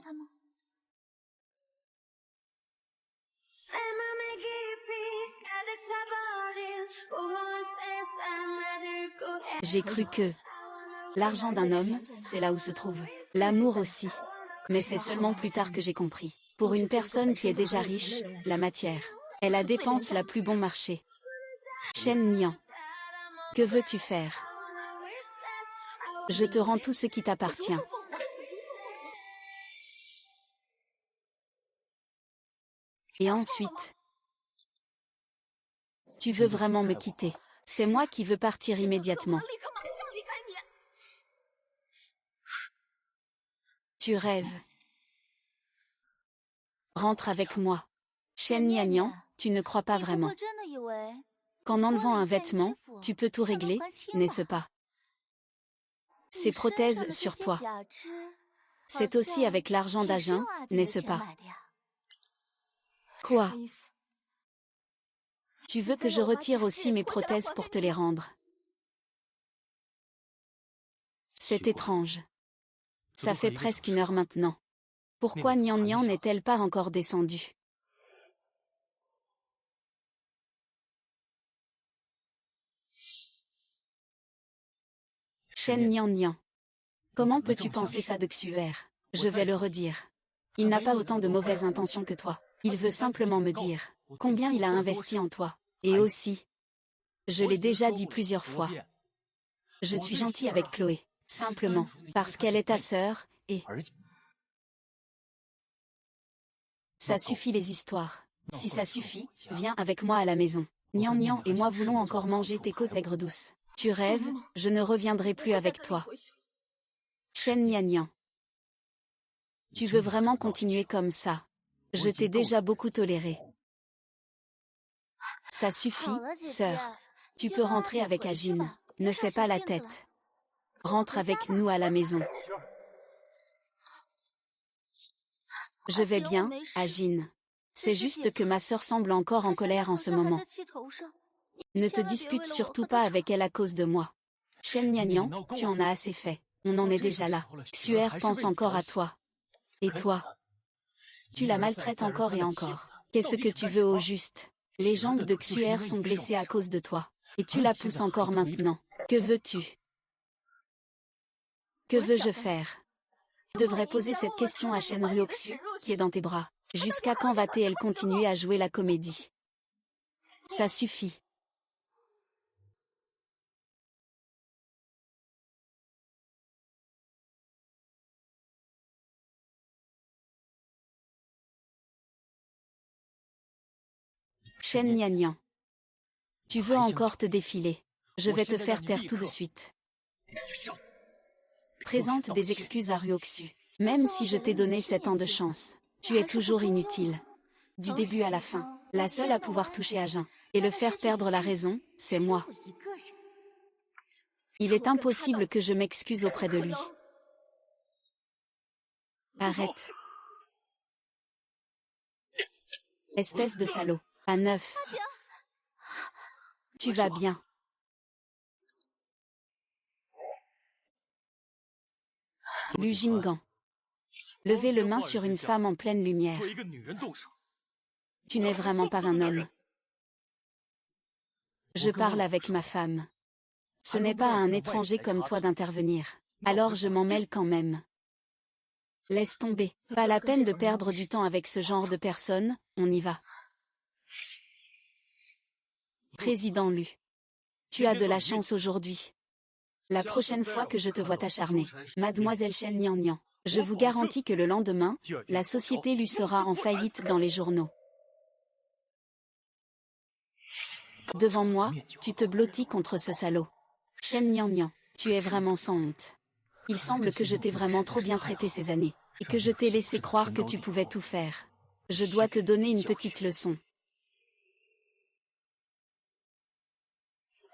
J'ai cru que l'argent d'un homme, c'est là où se trouve l'amour aussi. Mais c'est seulement plus tard que j'ai compris. Pour une personne qui est déjà riche, la matière est la dépense la plus bon marché. Shen Nian. Que veux-tu faire? Je te rends tout ce qui t'appartient. Et ensuite, tu veux vraiment me quitter? C'est moi qui veux partir immédiatement. Tu rêves. Rentre avec moi. Shen Nian, tu ne crois pas vraiment qu'en enlevant un vêtement, tu peux tout régler, n'est-ce pas? Ces prothèses sur toi, c'est aussi avec l'argent d'Agen, n'est-ce pas? Quoi? Tu veux que je retire aussi mes prothèses pour te les rendre? C'est étrange. Ça fait presque 1 heure maintenant. Pourquoi Nian Nian n'est-elle pas encore descendue? Shen Nian Nian. Comment peux-tu penser ça de Xuer? Je vais le redire. Il n'a pas autant de mauvaises intentions que toi. Il veut simplement me dire combien il a investi en toi. Et aussi, je l'ai déjà dit plusieurs fois, je suis gentil avec Chloé, simplement, parce qu'elle est ta sœur, et ça suffit les histoires. Si ça suffit, viens avec moi à la maison. Nian Nian et moi voulons encore manger tes côtes aigres douces. Tu rêves, je ne reviendrai plus avec toi. Shen Nian Nian. Tu veux vraiment continuer comme ça? Je t'ai déjà beaucoup toléré. Ça suffit, sœur. Tu peux rentrer avec Agin. Ne fais pas la tête. Rentre avec nous à la maison. Je vais bien, Agin. C'est juste que ma sœur semble encore en colère en ce moment. Ne te dispute surtout pas avec elle à cause de moi. Shen Nian, tu en as assez fait. On en est déjà là. Xuer pense encore à toi. Et toi? Tu la maltraites encore et encore. Qu'est-ce que tu veux au juste? Les jambes de Xuer sont blessées à cause de toi. Et tu la pousses encore maintenant. Que veux-tu? Que veux-je faire? Tu devrais poser cette question à Shen Ruoxu, qui est dans tes bras. Jusqu'à quand va-t-elle continuer à jouer la comédie? Ça suffit. Shen Niannian. Tu veux encore te défiler. Je vais te faire taire tout de suite. Présente des excuses à Ryoksu. Même si je t'ai donné 7 ans de chance, tu es toujours inutile. Du début à la fin, la seule à pouvoir toucher à Jin et le faire perdre la raison, c'est moi. Il est impossible que je m'excuse auprès de lui. Arrête. Espèce de salaud. À 9. Tu vas bien. Lu Jinggan. Lever le main sur une femme en pleine lumière. Tu n'es vraiment pas un homme. Je parle avec ma femme. Ce n'est pas à un étranger comme toi d'intervenir. Alors je m'en mêle quand même. Laisse tomber. Pas la peine de perdre du temps avec ce genre de personnes, on y va. Président Lu. Tu as de la chance aujourd'hui. La prochaine fois que je te vois t'acharner, mademoiselle Shen Niannian, je vous garantis que le lendemain, la société Lu sera en faillite dans les journaux. Devant moi, tu te blottis contre ce salaud. Shen Niannian, tu es vraiment sans honte. Il semble que je t'ai vraiment trop bien traité ces années, et que je t'ai laissé croire que tu pouvais tout faire. Je dois te donner une petite leçon.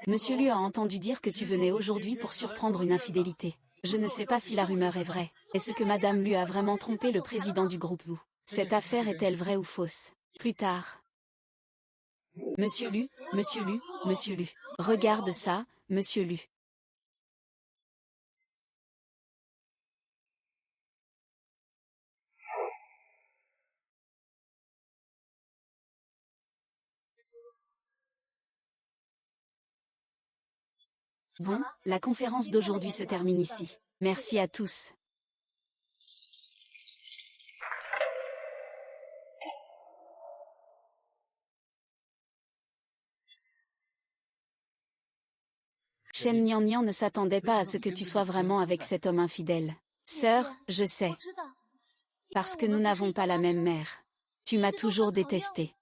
Monsieur Lu a entendu dire que tu venais aujourd'hui pour surprendre une infidélité. Je ne sais pas si la rumeur est vraie. Est-ce que Madame Lu a vraiment trompé le président du groupe Wu? Cette affaire est-elle vraie ou fausse? Plus tard. Monsieur Lu, Monsieur Lu, Monsieur Lu. Regarde ça, Monsieur Lu. Bon, la conférence d'aujourd'hui se termine ici. Merci à tous. Shen Niannian ne s'attendait pas à ce que tu sois vraiment avec cet homme infidèle. Sœur, je sais. Parce que nous n'avons pas la même mère. Tu m'as toujours détesté.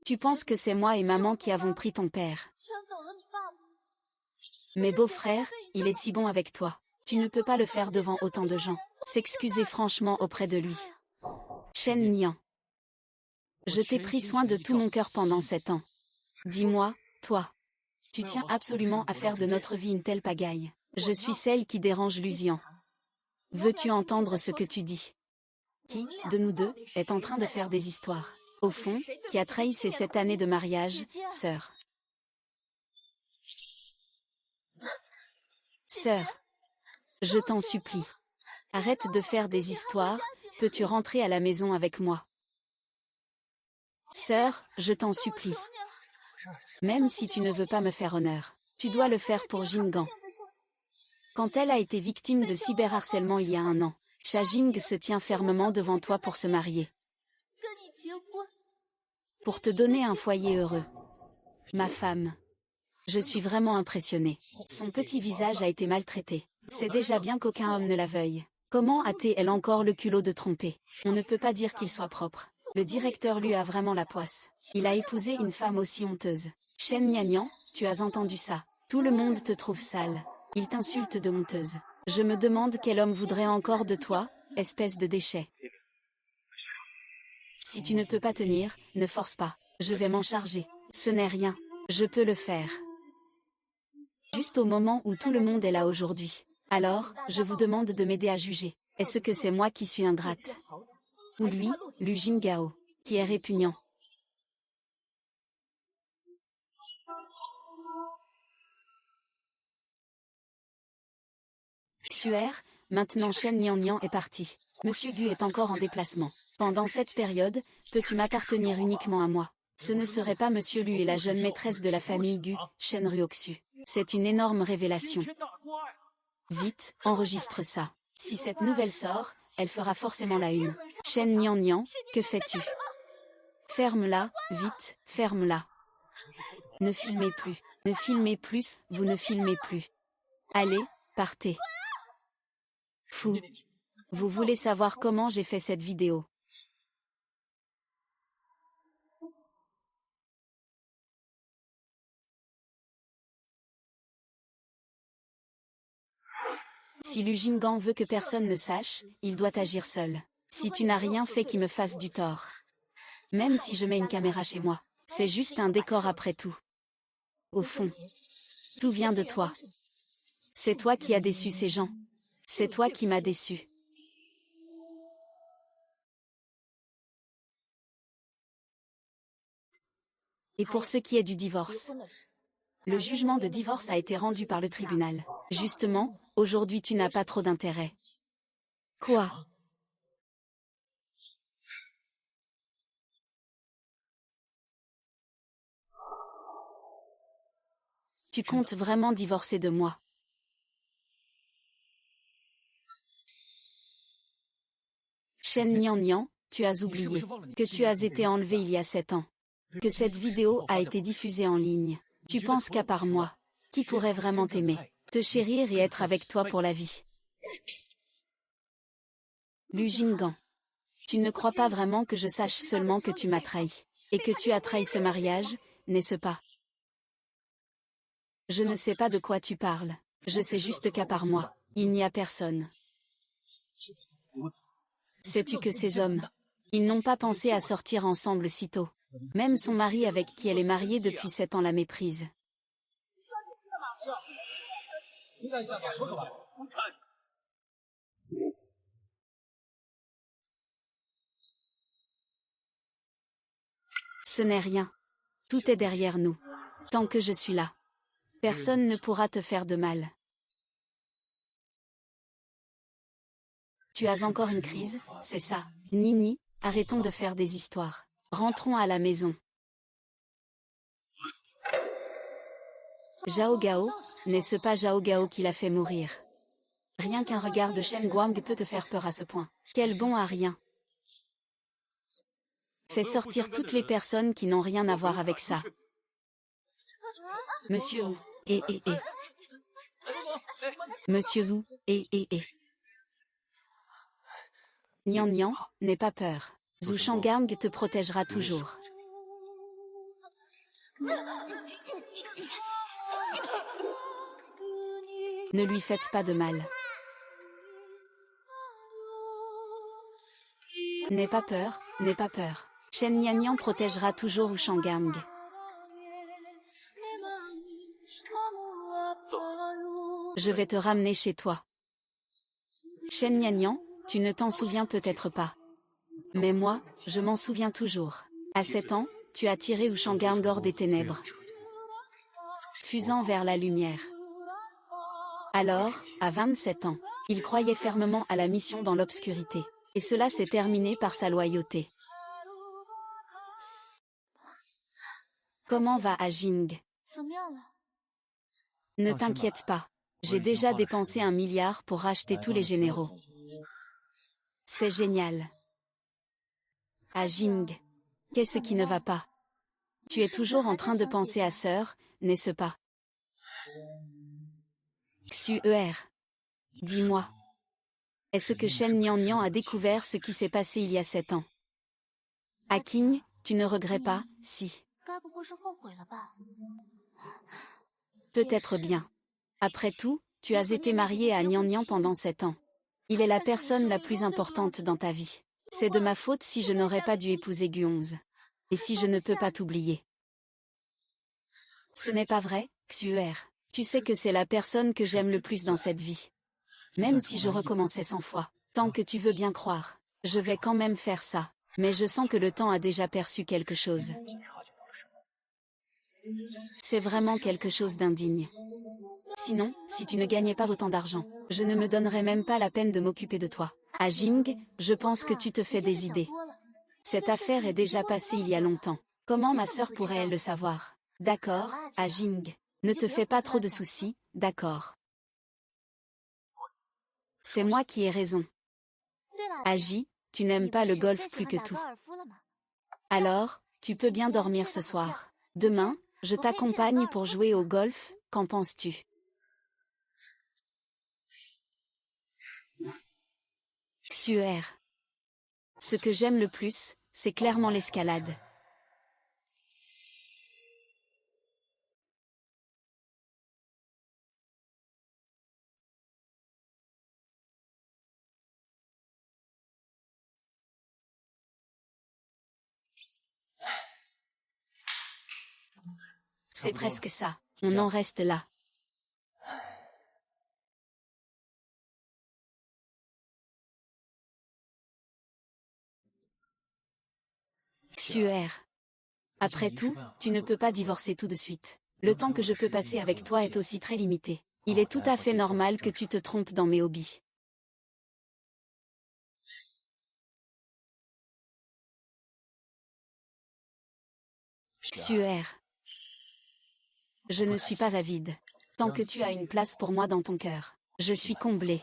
Tu penses que c'est moi et maman qui avons pris ton père. Mais beau-frère, il est si bon avec toi. Tu ne peux pas le faire devant autant de gens. S'excuser franchement auprès de lui. Shen Nian. Je t'ai pris soin de tout mon cœur pendant 7 ans. Dis-moi, toi. Tu tiens absolument à faire de notre vie une telle pagaille. Je suis celle qui dérange Lusian. Veux-tu entendre ce que tu dis? Qui, de nous deux, est en train de faire des histoires? Au fond, qui a trahi ces 7 années de mariage, sœur? Sœur. Je t'en supplie. Arrête de faire des histoires, peux-tu rentrer à la maison avec moi? Sœur, je t'en supplie. Même si tu ne veux pas me faire honneur, tu dois le faire pour Jinggan. Quand elle a été victime de cyberharcèlement il y a 1 an, Sha Jing se tient fermement devant toi pour se marier. Pour te donner un foyer heureux. Ma femme. Je suis vraiment impressionnée. Son petit visage a été maltraité. C'est déjà bien qu'aucun homme ne la veuille. Comment a-t-elle encore le culot de tromper? On ne peut pas dire qu'il soit propre. Le directeur lui a vraiment la poisse. Il a épousé une femme aussi honteuse. Shen Niannian, tu as entendu ça. Tout le monde te trouve sale. Il t'insulte de honteuse. Je me demande quel homme voudrait encore de toi, espèce de déchet. Si tu ne peux pas tenir, ne force pas. Je vais m'en charger. Ce n'est rien. Je peux le faire. Juste au moment où tout le monde est là aujourd'hui. Alors, je vous demande de m'aider à juger. Est-ce que c'est moi qui suis ingrate? Ou lui, Lu Jingao, qui est répugnant? Suer, maintenant Shen Niannian est parti. Monsieur Gu est encore en déplacement. Pendant cette période, peux-tu m'appartenir uniquement à moi? Ce ne serait pas Monsieur Lu et la jeune maîtresse de la famille Gu, Shen Ryoksu. C'est une énorme révélation. Vite, enregistre ça. Si cette nouvelle sort, elle fera forcément la une. Shen Niannian, que fais-tu? Ferme-la, vite, ferme-la. Ne filmez plus, ne filmez plus, vous ne filmez plus. Allez, partez. Fou. Vous voulez savoir comment j'ai fait cette vidéo? Si Lu Jinggan veut que personne ne sache, il doit agir seul. Si tu n'as rien fait qui me fasse du tort. Même si je mets une caméra chez moi, c'est juste un décor après tout. Au fond, tout vient de toi. C'est toi qui as déçu ces gens. C'est toi qui m'as déçu. Et pour ce qui est du divorce, le jugement de divorce a été rendu par le tribunal. Justement, aujourd'hui tu n'as pas trop d'intérêt. Quoi? Tu comptes vraiment divorcer de moi? Shen Nian, tu as oublié que tu as été enlevé il y a 7 ans. Que cette vidéo a été diffusée en ligne. Tu penses qu'à part moi, qui pourrait vraiment t'aimer, te chérir et être avec toi pour la vie? Lu Jinggan, tu ne crois pas vraiment que je sache seulement que tu m'as trahi, et que tu as trahi ce mariage, n'est-ce pas? Je ne sais pas de quoi tu parles. Je sais juste qu'à part moi, il n'y a personne. Sais-tu que ces hommes, ils n'ont pas pensé à sortir ensemble si tôt. Même son mari avec qui elle est mariée depuis 7 ans la méprise. Ce n'est rien. Tout est derrière nous. Tant que je suis là, personne ne pourra te faire de mal. Tu as encore une crise, c'est ça? Nini, arrêtons de faire des histoires. Rentrons à la maison. Zhao Gao, n'est-ce pas Zhao Gao qui l'a fait mourir? Rien qu'un regard de Shen Guang peut te faire peur à ce point. Quel bon à rien. Fais sortir toutes les personnes qui n'ont rien à voir avec ça. Monsieur Wu, Monsieur Wu, Nian Nian, n'aie pas peur. Zhu Shanggang te protégera toujours. Ne lui faites pas de mal. N'aie pas peur, n'aie pas peur. Shen Nian protégera toujours Wu Shanggang. Je vais te ramener chez toi. Shen Nian, tu ne t'en souviens peut-être pas. Mais moi, je m'en souviens toujours. À 7 ans, tu as tiré Wu Shanggang hors des ténèbres, fusant vers la lumière. Alors, à 27 ans, il croyait fermement à la mission dans l'obscurité. Et cela s'est terminé par sa loyauté. Comment va Ajing? Ne t'inquiète pas. J'ai déjà dépensé 1 milliard pour racheter tous les généraux. C'est génial. Ajing, qu'est-ce qui ne va pas? Tu es toujours en train de penser à Sœur, n'est-ce pas? Xuer. Dis-moi. Est-ce que Shen Nian a découvert ce qui s'est passé il y a 7 ans? Aking, tu ne regrettes pas, si. Peut-être bien. Après tout, tu as été marié à Nian pendant 7 ans. Il est la personne la plus importante dans ta vie. C'est de ma faute si je n'aurais pas dû épouser Guonze. Et si je ne peux pas t'oublier. Ce n'est pas vrai, Xuer. Tu sais que c'est la personne que j'aime le plus dans cette vie. Même si je recommençais 100 fois, tant que tu veux bien croire, je vais quand même faire ça. Mais je sens que le temps a déjà perçu quelque chose. C'est vraiment quelque chose d'indigne. Sinon, si tu ne gagnais pas autant d'argent, je ne me donnerais même pas la peine de m'occuper de toi. À Jing, je pense que tu te fais des idées. Cette affaire est déjà passée il y a longtemps. Comment ma sœur pourrait-elle le savoir? D'accord, à Jing. Ne te fais pas trop de soucis, d'accord. C'est moi qui ai raison. Agi, tu n'aimes pas le golf plus que tout. Alors, tu peux bien dormir ce soir. Demain, je t'accompagne pour jouer au golf, qu'en penses-tu? Xuer. Ce que j'aime le plus, c'est clairement l'escalade. C'est presque ça. On en reste là. Xuer. Après tout, tu ne peux pas divorcer tout de suite. Le temps que je peux passer avec toi est aussi très limité. Il est tout à fait normal que tu te trompes dans mes hobbies. Xuer. Je ne suis pas avide. Tant que tu as une place pour moi dans ton cœur, je suis comblée.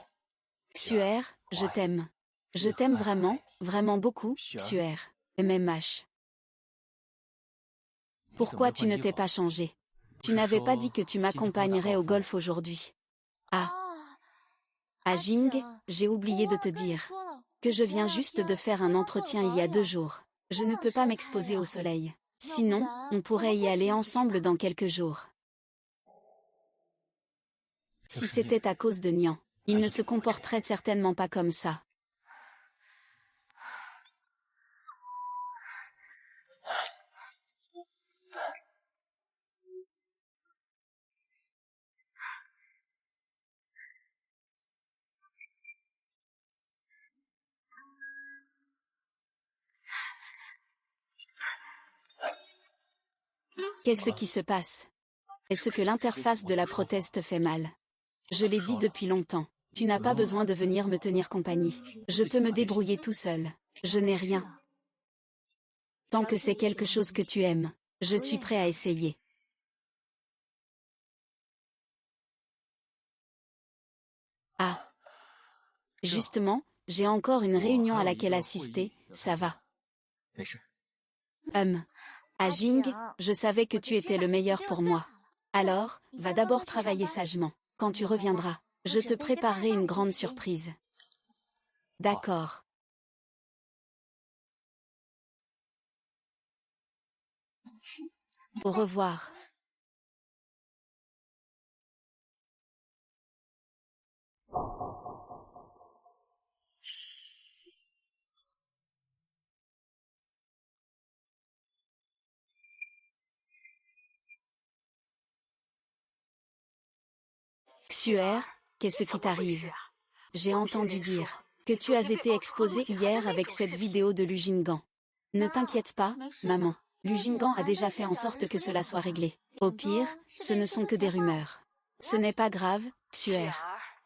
Xuer, je t'aime. Je t'aime vraiment, vraiment beaucoup, Xuer. MMH. Pourquoi tu ne t'es pas changé? Tu n'avais pas dit que tu m'accompagnerais au golf aujourd'hui. Ah. Ah Jing, j'ai oublié de te dire que je viens juste de faire un entretien il y a 2 jours. Je ne peux pas m'exposer au soleil. Sinon, on pourrait y aller ensemble dans quelques jours. Si c'était à cause de Nian, il ne se comporterait certainement pas comme ça. Qu'est-ce qui se passe? Est-ce que l'interface de la prothèse te fait mal? Je l'ai dit depuis longtemps. Tu n'as pas besoin de venir me tenir compagnie. Je peux me débrouiller tout seul. Je n'ai rien. Tant que c'est quelque chose que tu aimes, je suis prêt à essayer. Ah. Justement, j'ai encore une réunion à laquelle assister, ça va. Ah Jing, je savais que tu étais le meilleur pour moi. Alors, va d'abord travailler sagement. Quand tu reviendras, je te préparerai une grande surprise. D'accord. Au revoir. Xuer, qu'est-ce qui t'arrive? J'ai entendu dire que tu as été exposé hier avec cette vidéo de Lu Jinggan. Ne t'inquiète pas, maman. Lu Jinggan a déjà fait en sorte que cela soit réglé. Au pire, ce ne sont que des rumeurs. Ce n'est pas grave, Xuer.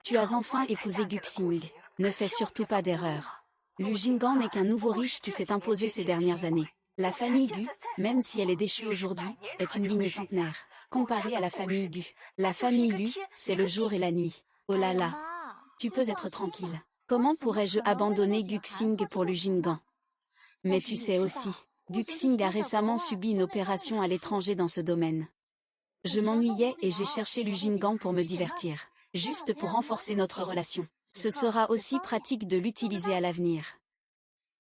Tu as enfin épousé Guxing. Ne fais surtout pas d'erreur. Lu Jinggan n'est qu'un nouveau riche qui s'est imposé ces dernières années. La famille Gu, même si elle est déchue aujourd'hui, est une lignée centenaire. Comparée à la famille Gu, la famille Lu, c'est le jour et la nuit. Oh là là. Tu peux être tranquille. Comment pourrais-je abandonner Guxing pour Lu Jinggan? Mais tu sais aussi, Guxing a récemment subi une opération à l'étranger dans ce domaine. Je m'ennuyais et j'ai cherché Lu Jinggan pour me divertir, juste pour renforcer notre relation. Ce sera aussi pratique de l'utiliser à l'avenir.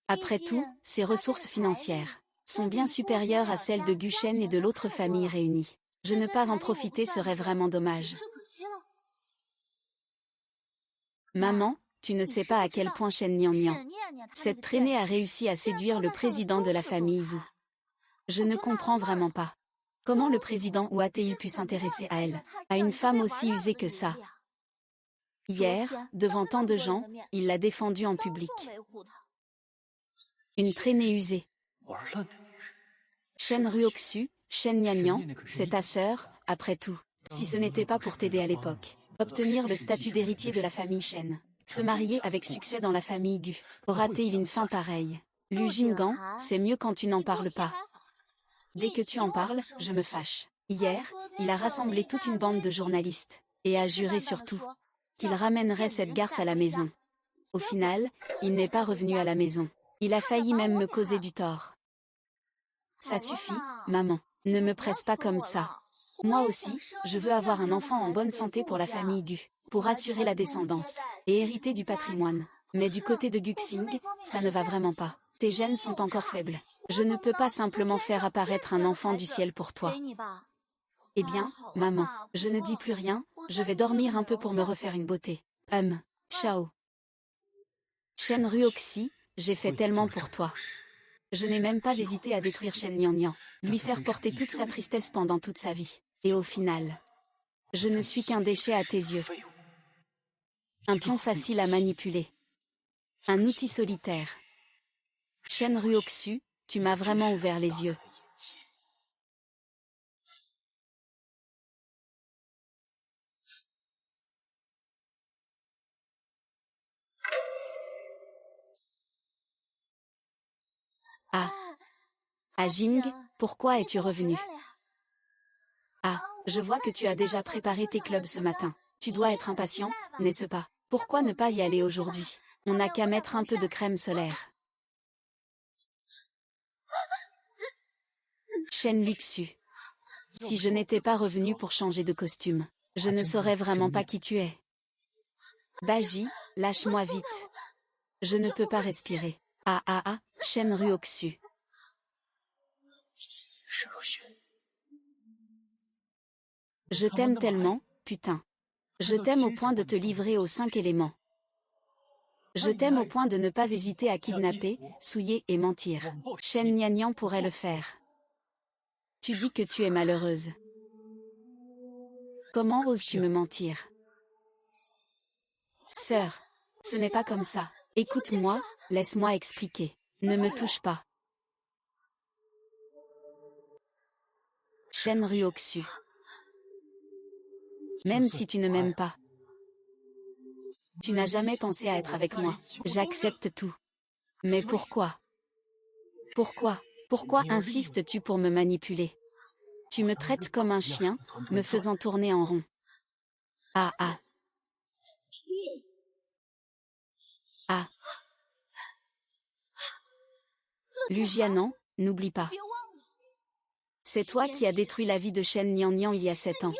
Après tout, ses ressources financières sont bien supérieures à celles de Gu Shen et de l'autre famille réunie. Je ne pas en profiter serait vraiment dommage. Maman, tu ne sais pas à quel point Shen Nian, cette traînée a réussi à séduire le président de la famille Zhu. Je ne comprends vraiment pas. Comment le président Wu a-t-il pu s'intéresser à elle, à une femme aussi usée que ça? Hier, devant tant de gens, il l'a défendue en public. Une traînée usée. Shen Ruoxu, Shen Nian, c'est ta sœur, après tout. Si ce n'était pas pour t'aider à l'époque, obtenir le statut d'héritier de la famille Shen, se marier avec succès dans la famille Gu, aura-t-il une fin pareille? Lu Jinggan, c'est mieux quand tu n'en parles pas. Dès que tu en parles, je me fâche. Hier, il a rassemblé toute une bande de journalistes, et a juré surtout qu'il ramènerait cette garce à la maison. Au final, il n'est pas revenu à la maison. Il a failli même me causer du tort. Ça suffit, maman. Ne me presse pas comme ça. Moi aussi, je veux avoir un enfant en bonne santé pour la famille Gu, pour assurer la descendance, et hériter du patrimoine. Mais du côté de Guxing, ça ne va vraiment pas. Tes gènes sont encore faibles. Je ne peux pas simplement faire apparaître un enfant du ciel pour toi. Eh bien, maman, je ne dis plus rien, je vais dormir un peu pour me refaire une beauté. Ciao. Shen Ruoxi, j'ai fait tellement pour toi. Je n'ai même pas hésité à détruire Shen Nian, lui faire porter toute sa tristesse pendant toute sa vie. Et au final, je ne suis qu'un déchet à tes yeux. Un pion facile à manipuler. Un outil solitaire. Shen Ruoxu, tu m'as vraiment ouvert les yeux. Ah. Ah Jing, pourquoi es-tu revenu? Ah, je vois que tu as déjà préparé tes clubs ce matin. Tu dois être impatient, n'est-ce pas? Pourquoi ne pas y aller aujourd'hui? On n'a qu'à mettre un peu de crème solaire. Shen Luxu. Si je n'étais pas revenu pour changer de costume, je ne saurais vraiment pas qui tu es. Baji, lâche-moi vite. Je ne peux pas respirer. Ah ah ah, Shen Ruoxu. Je t'aime tellement, putain. Je t'aime au point de te livrer aux 5 éléments. Je t'aime au point de ne pas hésiter à kidnapper, souiller et mentir. Shen Nian pourrait le faire. Tu dis que tu es malheureuse. Comment oses-tu me mentir? Sœur, ce n'est pas comme ça. Écoute-moi, laisse-moi expliquer. Ne me touche pas. Shen Ruoxu. Même si tu ne m'aimes pas. Tu n'as jamais pensé à être avec moi. J'accepte tout. Mais pourquoi? Pourquoi insistes-tu pour me manipuler? Tu me traites comme un chien, me faisant tourner en rond. Ah ah. Ah. Lujianan, n'oublie pas. C'est toi qui as détruit la vie de Shen Nian il y a 7 ans.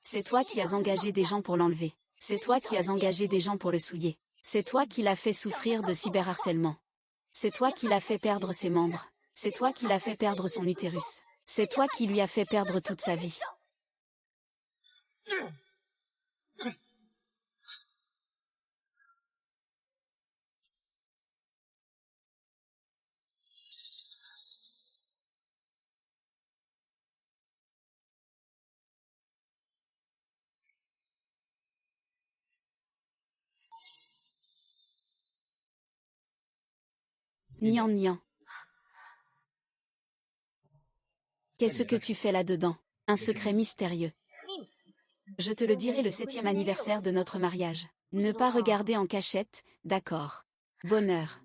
C'est toi qui as engagé des gens pour l'enlever. C'est toi qui as engagé des gens pour le souiller. C'est toi qui l'as fait souffrir de cyberharcèlement. C'est toi qui l'as fait perdre ses membres. C'est toi qui l'as fait perdre son utérus. C'est toi qui lui as fait perdre toute sa vie. Nian. Qu'est-ce que tu fais là-dedans? Un secret mystérieux. Je te le dirai le 7e anniversaire de notre mariage. Ne pas regarder en cachette, d'accord. Bonheur.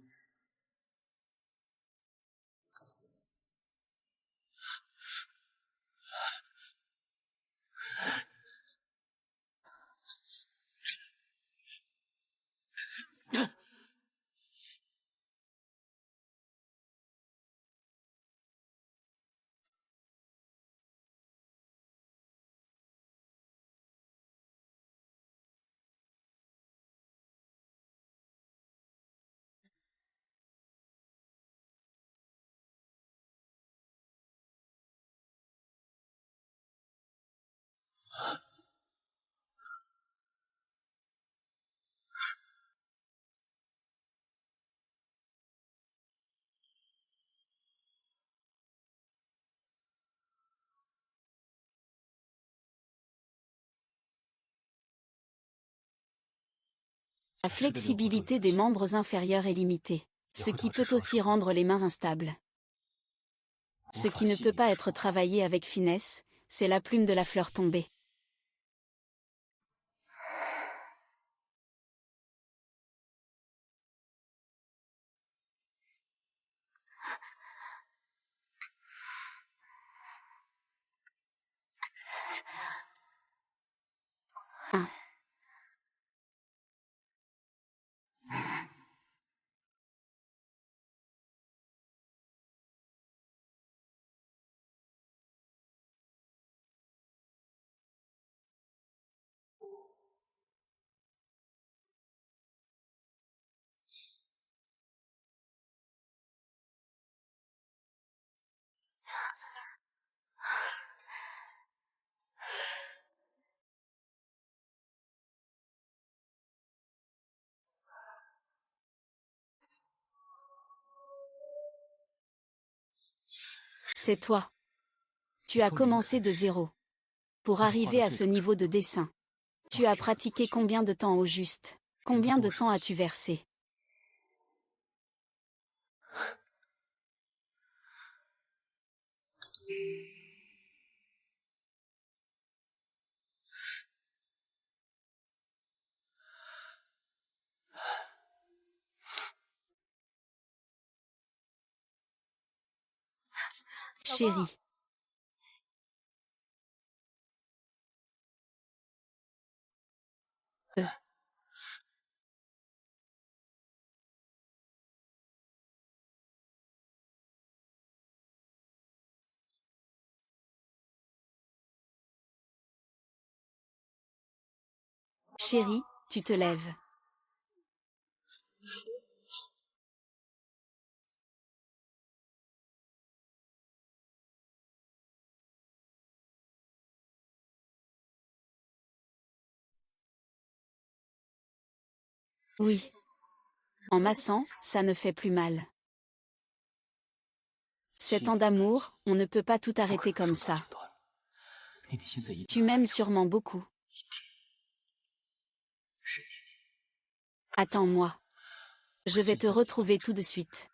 La flexibilité des membres inférieurs est limitée, ce qui peut aussi rendre les mains instables. Ce qui ne peut pas être travaillé avec finesse, c'est la plume de la fleur tombée. C'est toi. Tu as commencé de zéro. Pour arriver à ce niveau de dessin. Tu as pratiqué combien de temps au juste? Combien de sang as-tu versé? Chérie. Chérie, tu te lèves. Oui. En massant, ça ne fait plus mal. 7 ans d'amour, on ne peut pas tout arrêter comme ça. Tu m'aimes sûrement beaucoup. Attends-moi. Je vais te retrouver tout de suite.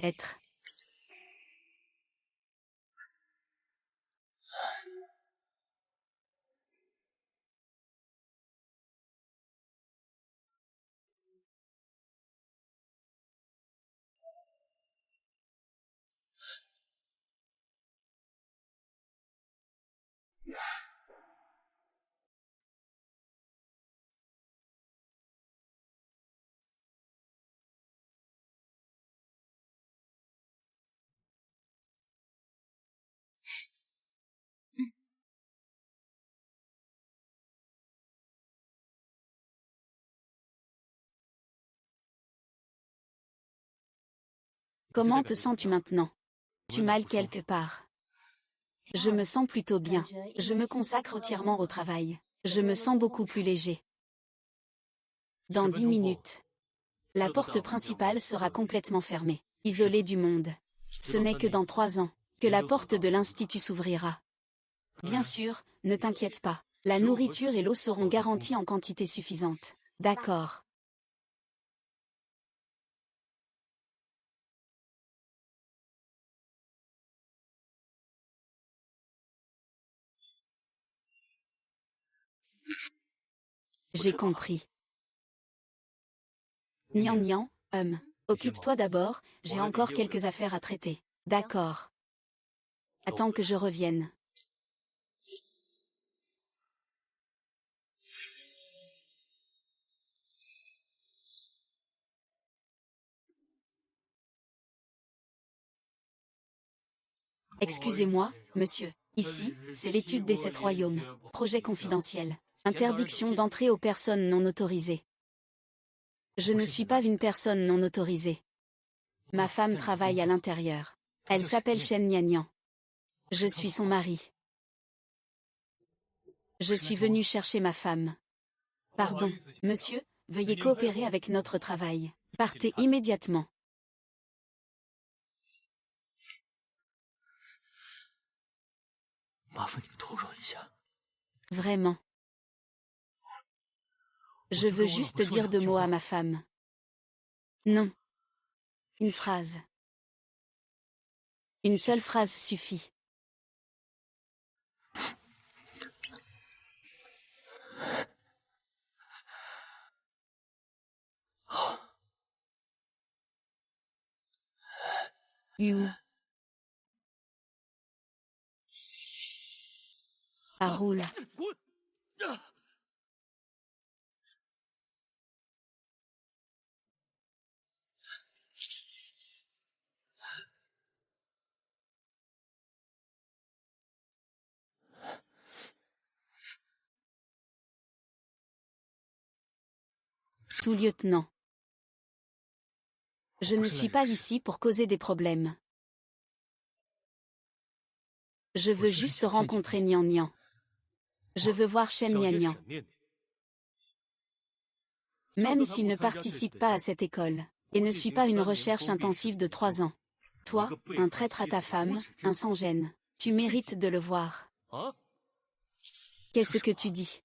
Être. Comment te sens-tu maintenant? Tu mal quelque part? Je me sens plutôt bien. Je me consacre entièrement au travail. Je me sens beaucoup plus léger. Dans 10 minutes. La porte principale sera complètement fermée, isolée du monde. Ce n'est que dans 3 ans que la porte de l'institut s'ouvrira. Bien sûr, ne t'inquiète pas. La nourriture et l'eau seront garanties en quantité suffisante. D'accord. J'ai compris. Nian Nian, occupe-toi d'abord, j'ai encore quelques affaires à traiter. D'accord. Attends que je revienne. Excusez-moi, monsieur. Ici, c'est l'étude des 7 royaumes. Projet confidentiel. Interdiction d'entrer aux personnes non autorisées. Je ne suis pas une personne non autorisée. Ma femme travaille à l'intérieur. Elle s'appelle Shen Nian. Je suis son mari. Je suis venu chercher ma femme. Pardon, monsieur, veuillez coopérer avec notre travail. Partez immédiatement. Vraiment. Je veux juste dire 2 mots à ma femme. Non. Une phrase. Une seule phrase suffit. You. À roule. Sous-lieutenant. Je ne suis pas ici pour causer des problèmes. Je veux juste rencontrer Nian Nian. Je veux voir Shen Nian Nian. Même s'il ne participe pas à cette école, et ne suit pas une recherche intensive de 3 ans. Toi, un traître à ta femme, un sans-gêne. Tu mérites de le voir. Qu'est-ce que tu dis?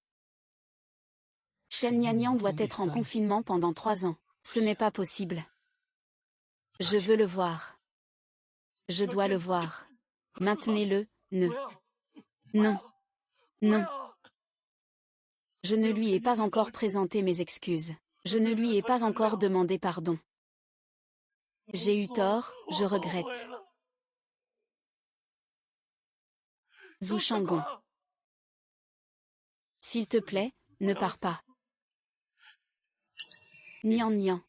Shen Nianyang doit être en confinement pendant 3 ans. Ce n'est pas possible. Je veux le voir. Je dois le voir. Maintenez-le, ne. Non. Non. Je ne lui ai pas encore présenté mes excuses. Je ne lui ai pas encore demandé pardon. J'ai eu tort, je regrette. Zhu Shanggong. S'il te plaît, ne pars pas. Nian Nian.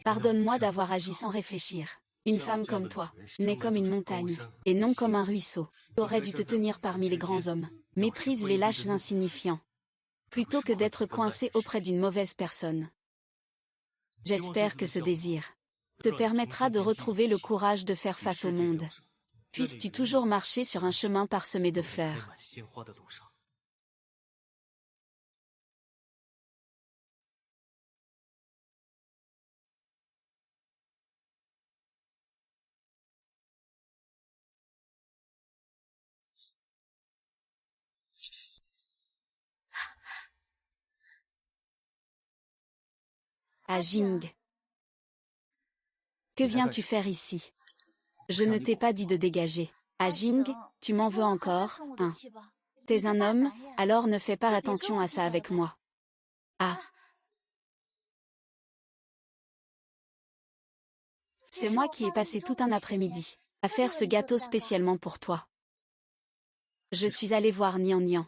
Pardonne-moi d'avoir agi sans réfléchir. Une femme comme toi, née comme une montagne, et non comme un ruisseau, aurait dû te tenir parmi les grands hommes. Méprise les lâches insignifiants. Plutôt que d'être coincé auprès d'une mauvaise personne. J'espère que ce désir te permettra de retrouver le courage de faire face au monde. Puisses-tu toujours marcher sur un chemin parsemé de fleurs. À Jing. Que viens-tu faire ici? Je ne t'ai pas dit de dégager. À Jing, tu m'en veux encore, hein? T'es un homme, alors ne fais pas attention à ça avec moi. Ah. C'est moi qui ai passé tout un après-midi à faire ce gâteau spécialement pour toi. Je suis allée voir Nian Nian.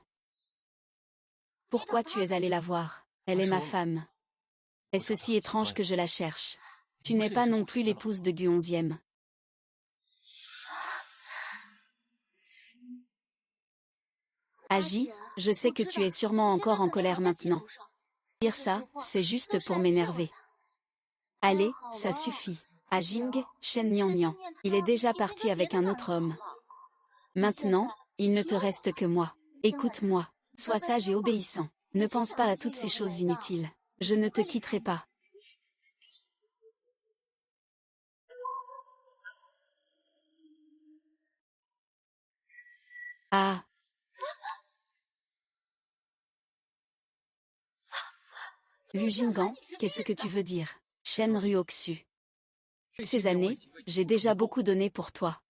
Pourquoi tu es allé la voir? Elle est ma femme. Est-ce si étrange que je la cherche? Tu n'es pas non plus l'épouse de Gu 11e. Agis, je sais que tu es sûrement encore en colère maintenant. Dire ça, c'est juste pour m'énerver. Allez, ça suffit. À Jing, Shen Nian Nian. Il est déjà parti avec un autre homme. Maintenant, il ne te reste que moi. Écoute-moi. Sois sage et obéissant. Ne pense pas à toutes ces choses inutiles. Je ne te quitterai pas. Ah. Lu Jinggan, qu'est-ce que tu veux dire? Shen Ruoxu. Ces années, j'ai déjà beaucoup donné pour toi.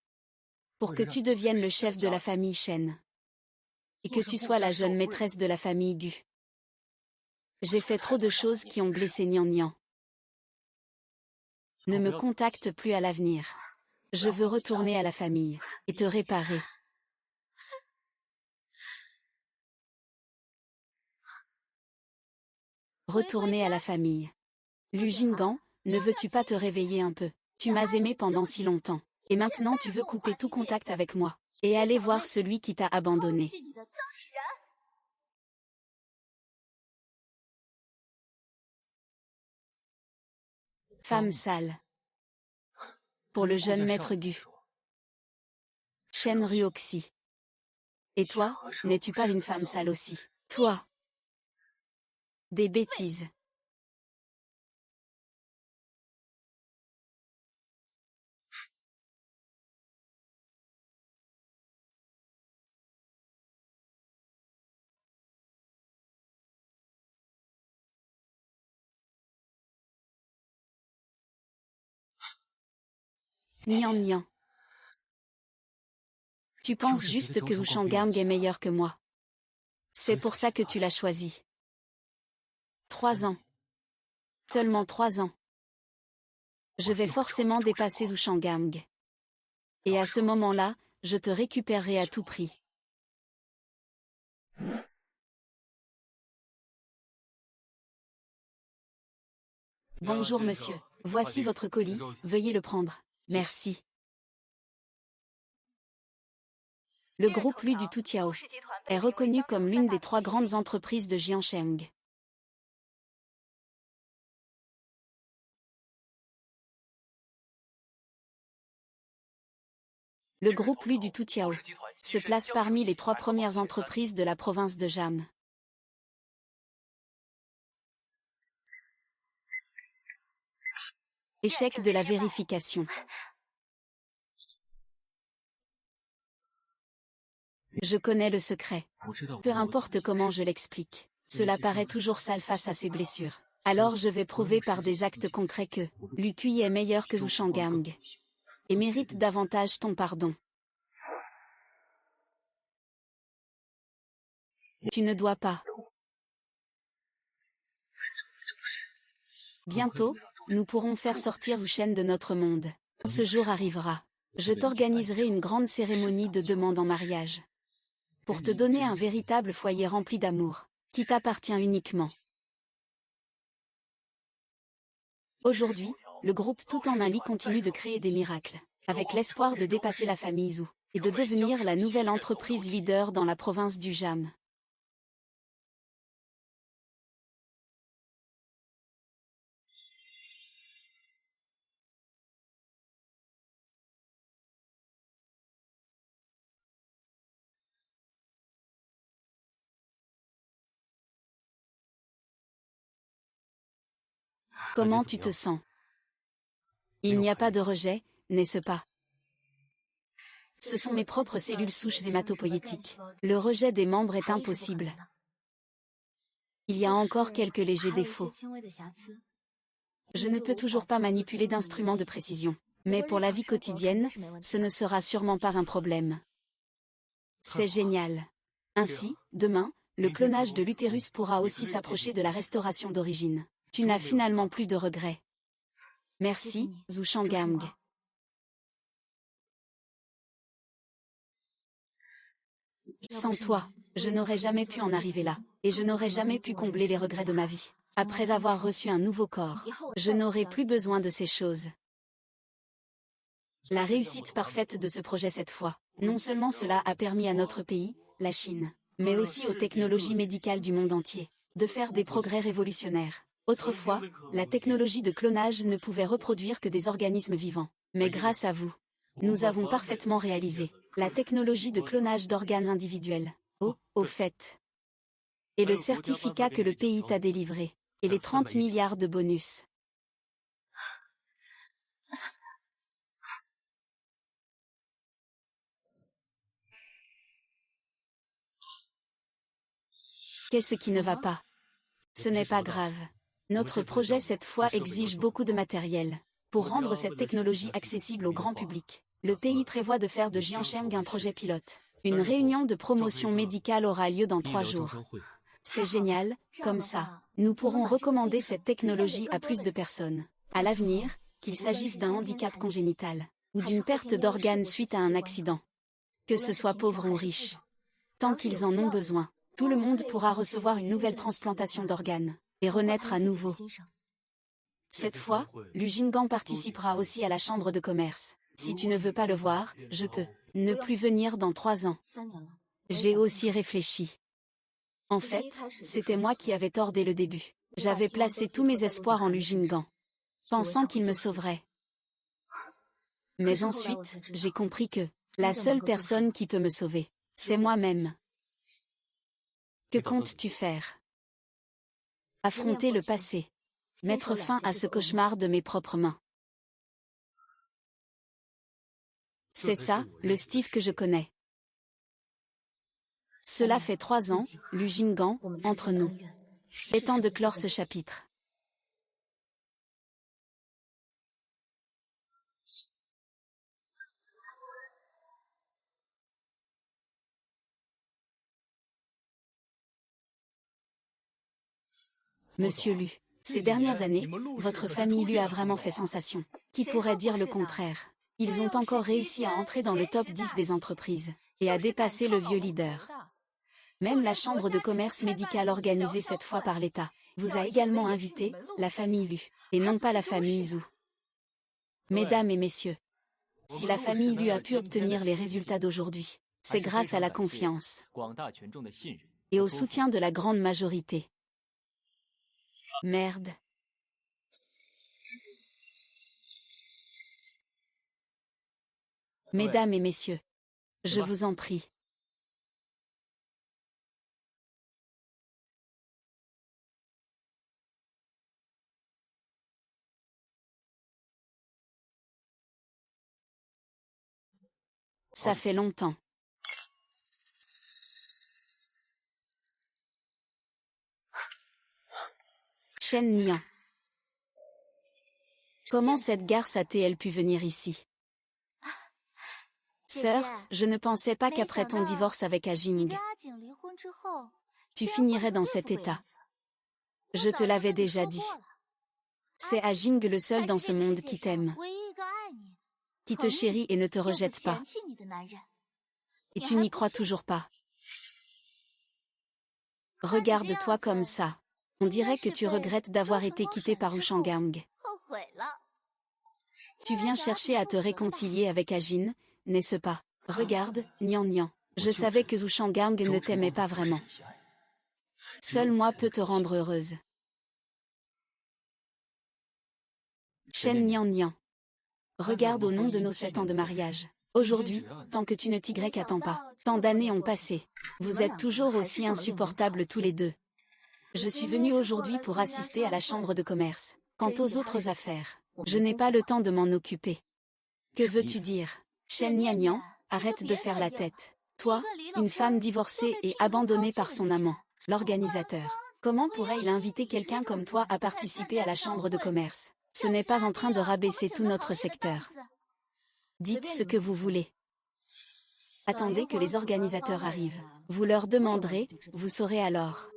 Pour que tu deviennes le chef de la famille Shen. Et que tu sois la jeune maîtresse de la famille Gu. J'ai fait trop de choses qui ont blessé Nian Nian. Ne me contacte plus à l'avenir. Je veux retourner à la famille, et te réparer. Retourner à la famille. Lu Jinggan, ne veux-tu pas te réveiller un peu? Tu m'as aimé pendant si longtemps. Et maintenant tu veux couper tout contact avec moi. Et aller voir celui qui t'a abandonné. Femme sale. Pour le jeune maître Gu. Shen Ruoxi. Et toi, n'es-tu pas une femme sale aussi? Toi. Des bêtises. Nian Nian. Tu penses juste que Wu Shanggang est meilleur que moi. C'est pour ça que tu l'as choisi. 3 ans. Seulement 3 ans. Je vais forcément dépasser Zhu Shanggang. Et à ce moment-là, je te récupérerai à tout prix. Bonjour monsieur, voici votre colis, veuillez le prendre. Merci. Le groupe Lu du Toutiao est reconnu comme l'une des 3 grandes entreprises de Jiangsheng. Le groupe Lu du Toutiao se place parmi les 3 premières entreprises de la province de Jam. Échec de la vérification. Je connais le secret. Peu importe comment je l'explique. Cela paraît toujours sale face à ses blessures. Alors je vais prouver par des actes concrets que Lu Kui est meilleur que Zhu Shanggang et mérite davantage ton pardon. Tu ne dois pas. Bientôt, nous pourrons faire sortir Wu Shen de notre monde. Quand ce jour arrivera, je t'organiserai une grande cérémonie de demande en mariage. Pour te donner un véritable foyer rempli d'amour, qui t'appartient uniquement. Aujourd'hui, le groupe Tout en un lit continue de créer des miracles, avec l'espoir de dépasser la famille Zhou, et de devenir la nouvelle entreprise leader dans la province du Jam. Comment tu te sens? Il n'y a pas de rejet, n'est-ce pas? Ce sont mes propres cellules souches hématopoïétiques. Le rejet des membres est impossible. Il y a encore quelques légers défauts. Je ne peux toujours pas manipuler d'instruments de précision. Mais pour la vie quotidienne, ce ne sera sûrement pas un problème. C'est génial. Ainsi, demain, le clonage de l'utérus pourra aussi s'approcher de la restauration d'origine. Tu n'as finalement plus de regrets. Merci, Zhu Shanggang. Sans toi, je n'aurais jamais pu en arriver là, et je n'aurais jamais pu combler les regrets de ma vie. Après avoir reçu un nouveau corps, je n'aurai plus besoin de ces choses. La réussite parfaite de ce projet cette fois, non seulement cela a permis à notre pays, la Chine, mais aussi aux technologies médicales du monde entier, de faire des progrès révolutionnaires. Autrefois, la technologie de clonage ne pouvait reproduire que des organismes vivants. Mais grâce à vous, nous avons parfaitement réalisé la technologie de clonage d'organes individuels. Oh, au fait. Et le certificat que le pays t'a délivré. Et les 30 milliards de bonus. Qu'est-ce qui ne va pas? Ce n'est pas grave. Notre projet cette fois exige beaucoup de matériel. Pour rendre cette technologie accessible au grand public, le pays prévoit de faire de Jiansheng un projet pilote. Une réunion de promotion médicale aura lieu dans 3 jours. C'est génial, comme ça, nous pourrons recommander cette technologie à plus de personnes. À l'avenir, qu'il s'agisse d'un handicap congénital, ou d'une perte d'organes suite à un accident. Que ce soit pauvre ou riche. Tant qu'ils en ont besoin, tout le monde pourra recevoir une nouvelle transplantation d'organes, et renaître à nouveau. Cette fois, Lu Jinggang participera aussi à la chambre de commerce. Si tu ne veux pas le voir, je peux ne plus venir dans 3 ans. J'ai aussi réfléchi. En fait, c'était moi qui avais tort dès le début. J'avais placé tous mes espoirs en Lu Jinggang, pensant qu'il me sauverait. Mais ensuite, j'ai compris que la seule personne qui peut me sauver, c'est moi-même. Que comptes-tu faire? Affronter le passé. Mettre fin à ce cauchemar de mes propres mains. C'est ça, le Steve que je connais. Cela fait 3 ans, Lu Jinggang, entre nous. Il est temps de clore ce chapitre. Monsieur Lu, ces dernières années, votre famille Lu a vraiment fait sensation. Qui pourrait dire le contraire? Ils ont encore réussi à entrer dans le top 10 des entreprises, et à dépasser le vieux leader. Même la chambre de commerce médicale organisée cette fois par l'État vous a également invité, la famille Lu, et non pas la famille Zhou. Mesdames et messieurs, si la famille Lu a pu obtenir les résultats d'aujourd'hui, c'est grâce à la confiance et au soutien de la grande majorité. Merde. Mesdames et messieurs, je vous en prie. Ça fait longtemps. Shen Nian. Comment cette garce a-t-elle pu venir ici? Sœur, je ne pensais pas qu'après ton divorce avec Ajing, tu finirais dans cet état. Je te l'avais déjà dit. C'est Ajing le seul dans ce monde qui t'aime, qui te chérit et ne te rejette pas. Et tu n'y crois toujours pas. Regarde-toi comme ça. On dirait que tu regrettes d'avoir été quitté par Wushanggang. Tu viens chercher à te réconcilier avec Ajin, n'est-ce pas? Regarde, Nian Nian. Je savais que Wushanggang ne t'aimait pas vraiment. Seul moi peux te rendre heureuse. Shen Nian Nian. Regarde au nom de nos 7 ans de mariage. Aujourd'hui, tant que tu ne t'y pas, tant d'années ont passé. Vous êtes toujours aussi insupportables tous les deux. Je suis venue aujourd'hui pour assister à la chambre de commerce. Quant aux autres affaires, je n'ai pas le temps de m'en occuper. Que veux-tu dire? Shen Nian Nian, arrête de faire la tête. Toi, une femme divorcée et abandonnée par son amant, l'organisateur. Comment pourrait-il inviter quelqu'un comme toi à participer à la chambre de commerce? Ce n'est pas en train de rabaisser tout notre secteur. Dites ce que vous voulez. Attendez que les organisateurs arrivent. Vous leur demanderez, vous saurez alors.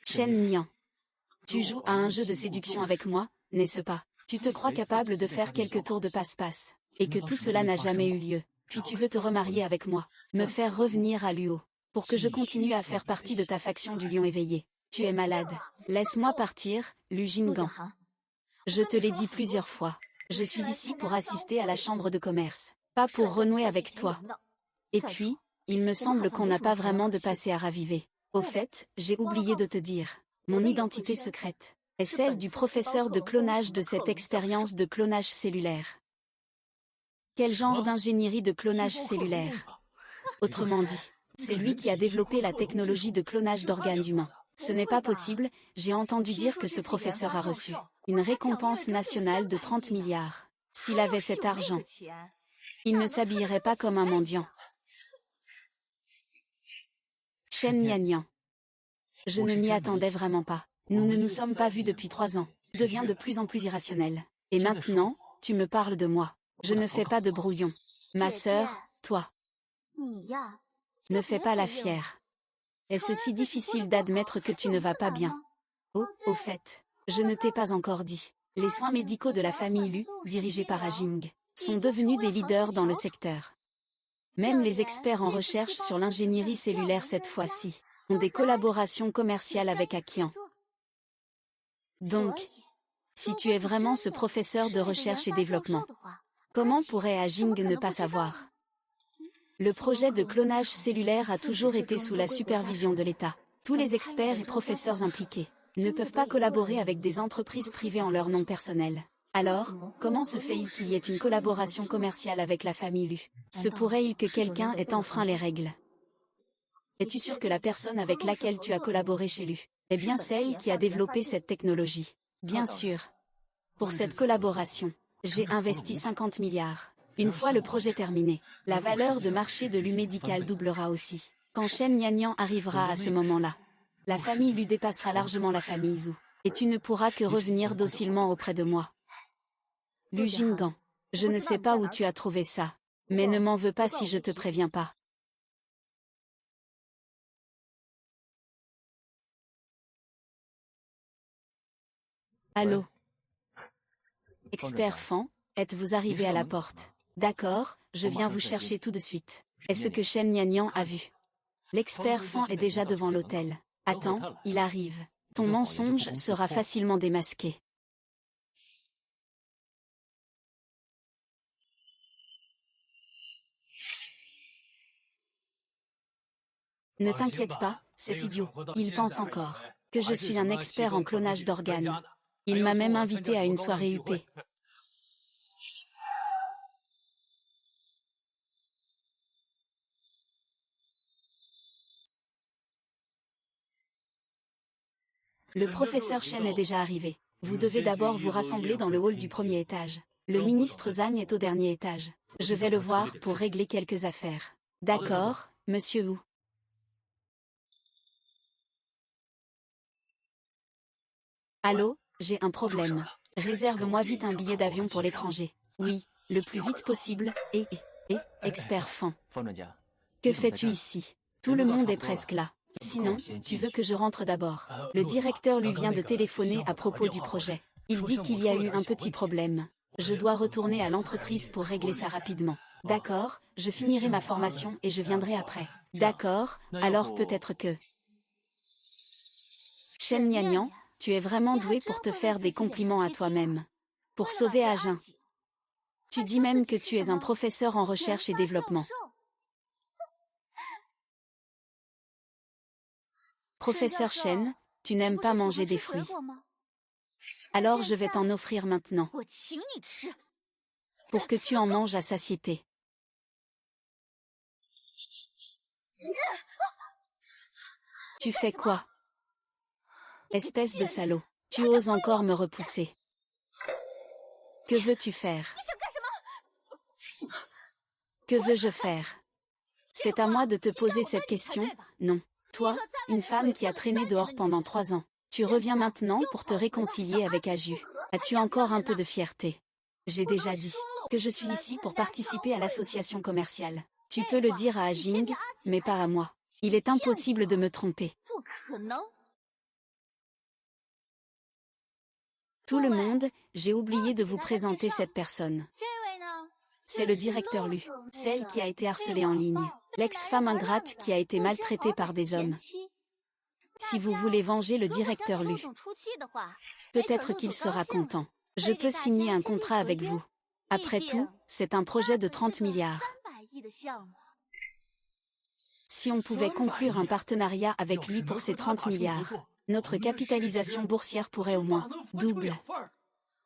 Shen Nian. Tu joues à un jeu de séduction avec moi, n'est-ce pas? Tu te crois capable de faire quelques tours de passe-passe, et que tout cela n'a jamais eu lieu. Puis tu veux te remarier avec moi, me faire revenir à Luo, pour que je continue à faire partie de ta faction du lion éveillé. Tu es malade. Laisse-moi partir, Lu Jingan. Je te l'ai dit plusieurs fois. Je suis ici pour assister à la chambre de commerce, pas pour renouer avec toi. Et puis, il me semble qu'on n'a pas vraiment de passé à raviver. Au fait, j'ai oublié de te dire, mon identité secrète est celle du professeur de clonage de cette expérience de clonage cellulaire. Quel genre d'ingénierie de clonage cellulaire? Autrement dit, c'est lui qui a développé la technologie de clonage d'organes humains. Ce n'est pas possible, j'ai entendu dire que ce professeur a reçu une récompense nationale de 30 milliards. S'il avait cet argent, il ne s'habillerait pas comme un mendiant. Shen Nian Nian. Je ne m'y attendais vraiment pas. Nous ne nous sommes pas vus depuis 3 ans. Deviens de plus en plus irrationnel. Et maintenant, tu me parles de moi. Je ne fais pas de brouillon. Ma sœur, toi. Ne fais pas la fière. Est-ce si difficile d'admettre que tu ne vas pas bien? Oh, au fait, je ne t'ai pas encore dit. Les soins médicaux de la famille Lu, dirigés par Ajing, sont devenus des leaders dans le secteur. Même les experts en recherche sur l'ingénierie cellulaire cette fois-ci ont des collaborations commerciales avec Akian. Donc, si tu es vraiment ce professeur de recherche et développement, comment pourrait Ajing ne pas savoir? Le projet de clonage cellulaire a toujours été sous la supervision de l'État. Tous les experts et professeurs impliqués ne peuvent pas collaborer avec des entreprises privées en leur nom personnel. Alors, comment se fait-il qu'il y ait une collaboration commerciale avec la famille Lu? Se pourrait-il que quelqu'un ait enfreint les règles? Es-tu sûr que la personne avec laquelle tu as collaboré chez Lu est bien celle qui a développé cette technologie? Bien sûr. Pour cette collaboration, j'ai investi 50 milliards. Une fois le projet terminé, la valeur de marché de Lu Médical doublera aussi. Quand Shen Nian Nian arrivera à ce moment-là, la famille Lu dépassera largement la famille Zhu. Et tu ne pourras que revenir docilement auprès de moi. Lu Jingan. Je ne sais pas où tu as trouvé ça, mais ne m'en veux pas si je te préviens pas. Allô? Expert Fan, êtes-vous arrivé à la porte? D'accord, je viens vous chercher tout de suite. Est-ce que Shen Nian Nian a vu? L'expert Fan est déjà devant l'hôtel. Attends, il arrive. Ton mensonge sera facilement démasqué. Ne t'inquiète pas, cet idiot. Il pense encore que je suis un expert en clonage d'organes. Il m'a même invité à une soirée huppée. Le professeur Chen est déjà arrivé. Vous devez d'abord vous rassembler dans le hall du premier étage. Le ministre Zhang est au dernier étage. Je vais le voir pour régler quelques affaires. D'accord, monsieur Wu. Allô, j'ai un problème. Réserve-moi vite un billet d'avion pour l'étranger. Oui, le plus vite possible, expert Fan. Que fais-tu ici? Tout le monde est presque là. Sinon, tu veux que je rentre d'abord. Le directeur lui vient de téléphoner à propos du projet. Il dit qu'il y a eu un petit problème. Je dois retourner à l'entreprise pour régler ça rapidement. D'accord, je finirai ma formation et je viendrai après. D'accord, alors peut-être que... Shen Niannian, tu es vraiment doué pour te faire des compliments à toi-même. Pour sauver Ajin. Tu dis même que tu es un professeur en recherche et développement. Professeur Shen, tu n'aimes pas manger des fruits. Alors je vais t'en offrir maintenant. Pour que tu en manges à satiété. Tu fais quoi? Espèce de salaud, tu oses encore me repousser. Que veux-tu faire? Que veux-je faire? C'est à moi de te poser cette question, non. Toi, une femme qui a traîné dehors pendant 3 ans. Tu reviens maintenant pour te réconcilier avec Aju. As-tu encore un peu de fierté? J'ai déjà dit que je suis ici pour participer à l'association commerciale. Tu peux le dire à Ajing, mais pas à moi. Il est impossible de me tromper. Tout le monde, j'ai oublié de vous présenter cette personne. C'est le directeur Lu, celle qui a été harcelée en ligne, l'ex-femme ingrate qui a été maltraitée par des hommes. Si vous voulez venger le directeur Lu, peut-être qu'il sera content. Je peux signer un contrat avec vous. Après tout, c'est un projet de 30 milliards. Si on pouvait conclure un partenariat avec lui pour ces 30 milliards, notre capitalisation boursière pourrait au moins double.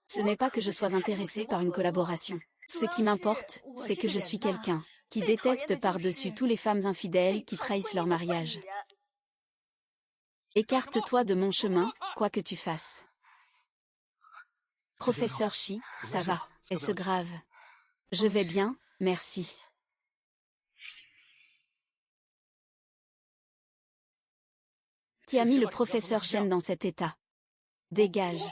Ce n'est pas que je sois intéressé par une collaboration. Ce qui m'importe, c'est que je suis quelqu'un qui déteste par-dessus tous les femmes infidèles qui trahissent leur mariage. Écarte-toi de mon chemin, quoi que tu fasses. Professeur Shi, ça va, est-ce grave? Je vais bien, merci. Qui a mis le professeur Shen dans cet état? Dégage.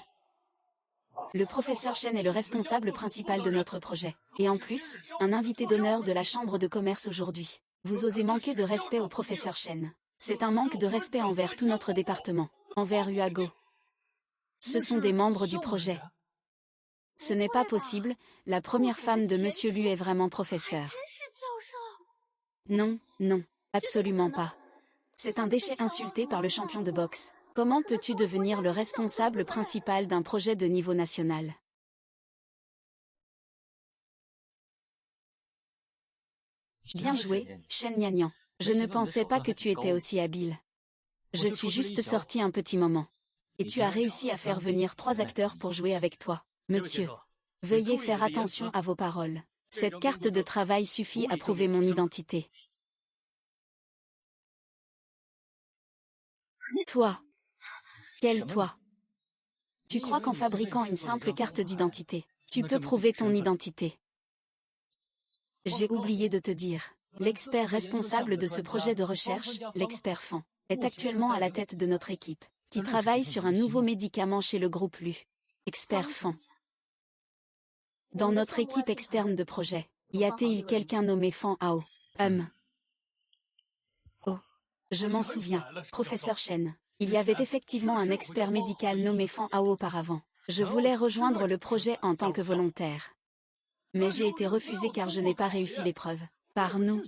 Le professeur Shen est le responsable principal de notre projet. Et en plus, un invité d'honneur de la Chambre de commerce aujourd'hui. Vous osez manquer de respect au professeur Shen. C'est un manque de respect envers tout notre département, envers Uago. Ce sont des membres du projet. Ce n'est pas possible, la première femme de Monsieur Lu est vraiment professeur. Non, non, absolument pas. C'est un déchet insulté par le champion de boxe. Comment peux-tu devenir le responsable principal d'un projet de niveau national? Bien joué, Shen Niannian. Je ne pensais pas que tu étais aussi habile. Je suis juste sorti un petit moment. Et tu as réussi à faire venir 3 acteurs pour jouer avec toi. Monsieur, veuillez faire attention à vos paroles. Cette carte de travail suffit à prouver mon identité. Toi. Quel toi? Tu crois qu'en fabriquant une simple carte d'identité, tu peux prouver ton identité? J'ai oublié de te dire, l'expert responsable de ce projet de recherche, l'expert Fan, est actuellement à la tête de notre équipe, qui travaille sur un nouveau médicament chez le groupe Lu. Expert Fan. Dans notre équipe externe de projet, y a-t-il quelqu'un nommé Fan Hao? Oh, je m'en souviens, professeur Shen. Il y avait effectivement un expert médical nommé Fan Hao auparavant. Je voulais rejoindre le projet en tant que volontaire. Mais j'ai été refusé car je n'ai pas réussi l'épreuve. Par nous.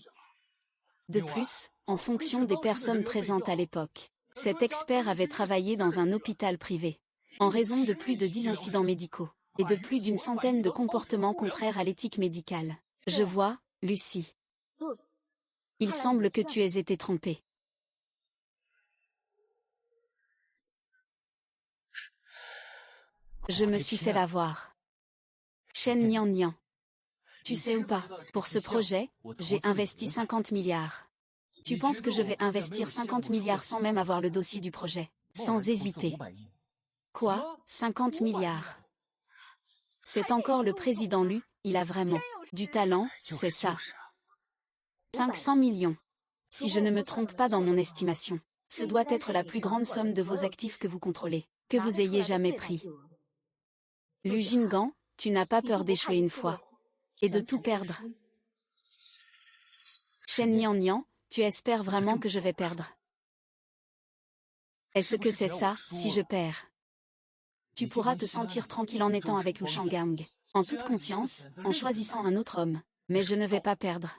De plus, en fonction des personnes présentes à l'époque, cet expert avait travaillé dans un hôpital privé. En raison de plus de 10 incidents médicaux, et de plus d'une centaine de comportements contraires à l'éthique médicale. Je vois, Lucie. Il semble que tu aies été trompée. Je me suis fait l'avoir. Shen Niannian. Tu sais ou pas, pour ce projet, j'ai investi 50 milliards. Tu penses que je vais investir 50 milliards sans même avoir le dossier du projet? Sans hésiter. Quoi, 50 milliards? C'est encore le président Lu, il a vraiment du talent, c'est ça. 500 millions. Si je ne me trompe pas dans mon estimation, ce doit être la plus grande somme de vos actifs que vous contrôlez, que vous ayez jamais pris. Lu Jinggan, tu n'as pas peur d'échouer une fois et de tout perdre. Shen Nian, tu espères vraiment que je vais perdre? Est-ce que c'est ça, si je perds? Tu pourras te sentir tranquille en étant avec Wu Shanggang, en toute conscience, en choisissant un autre homme. Mais je ne vais pas perdre.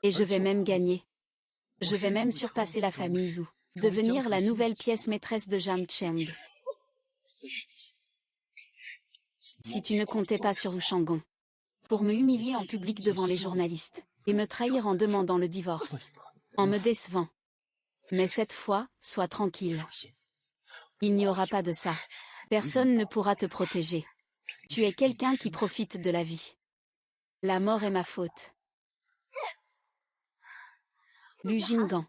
Et je vais même gagner. Je vais même surpasser la famille Zhu, devenir la nouvelle pièce maîtresse de Jiang Cheng. Si tu ne comptais pas sur Wu Shangong, pour me humilier en public devant les journalistes, et me trahir en demandant le divorce, en me décevant. Mais cette fois, sois tranquille. Il n'y aura pas de ça. Personne ne pourra te protéger. Tu es quelqu'un qui profite de la vie. La mort est ma faute. Lu Jinggan,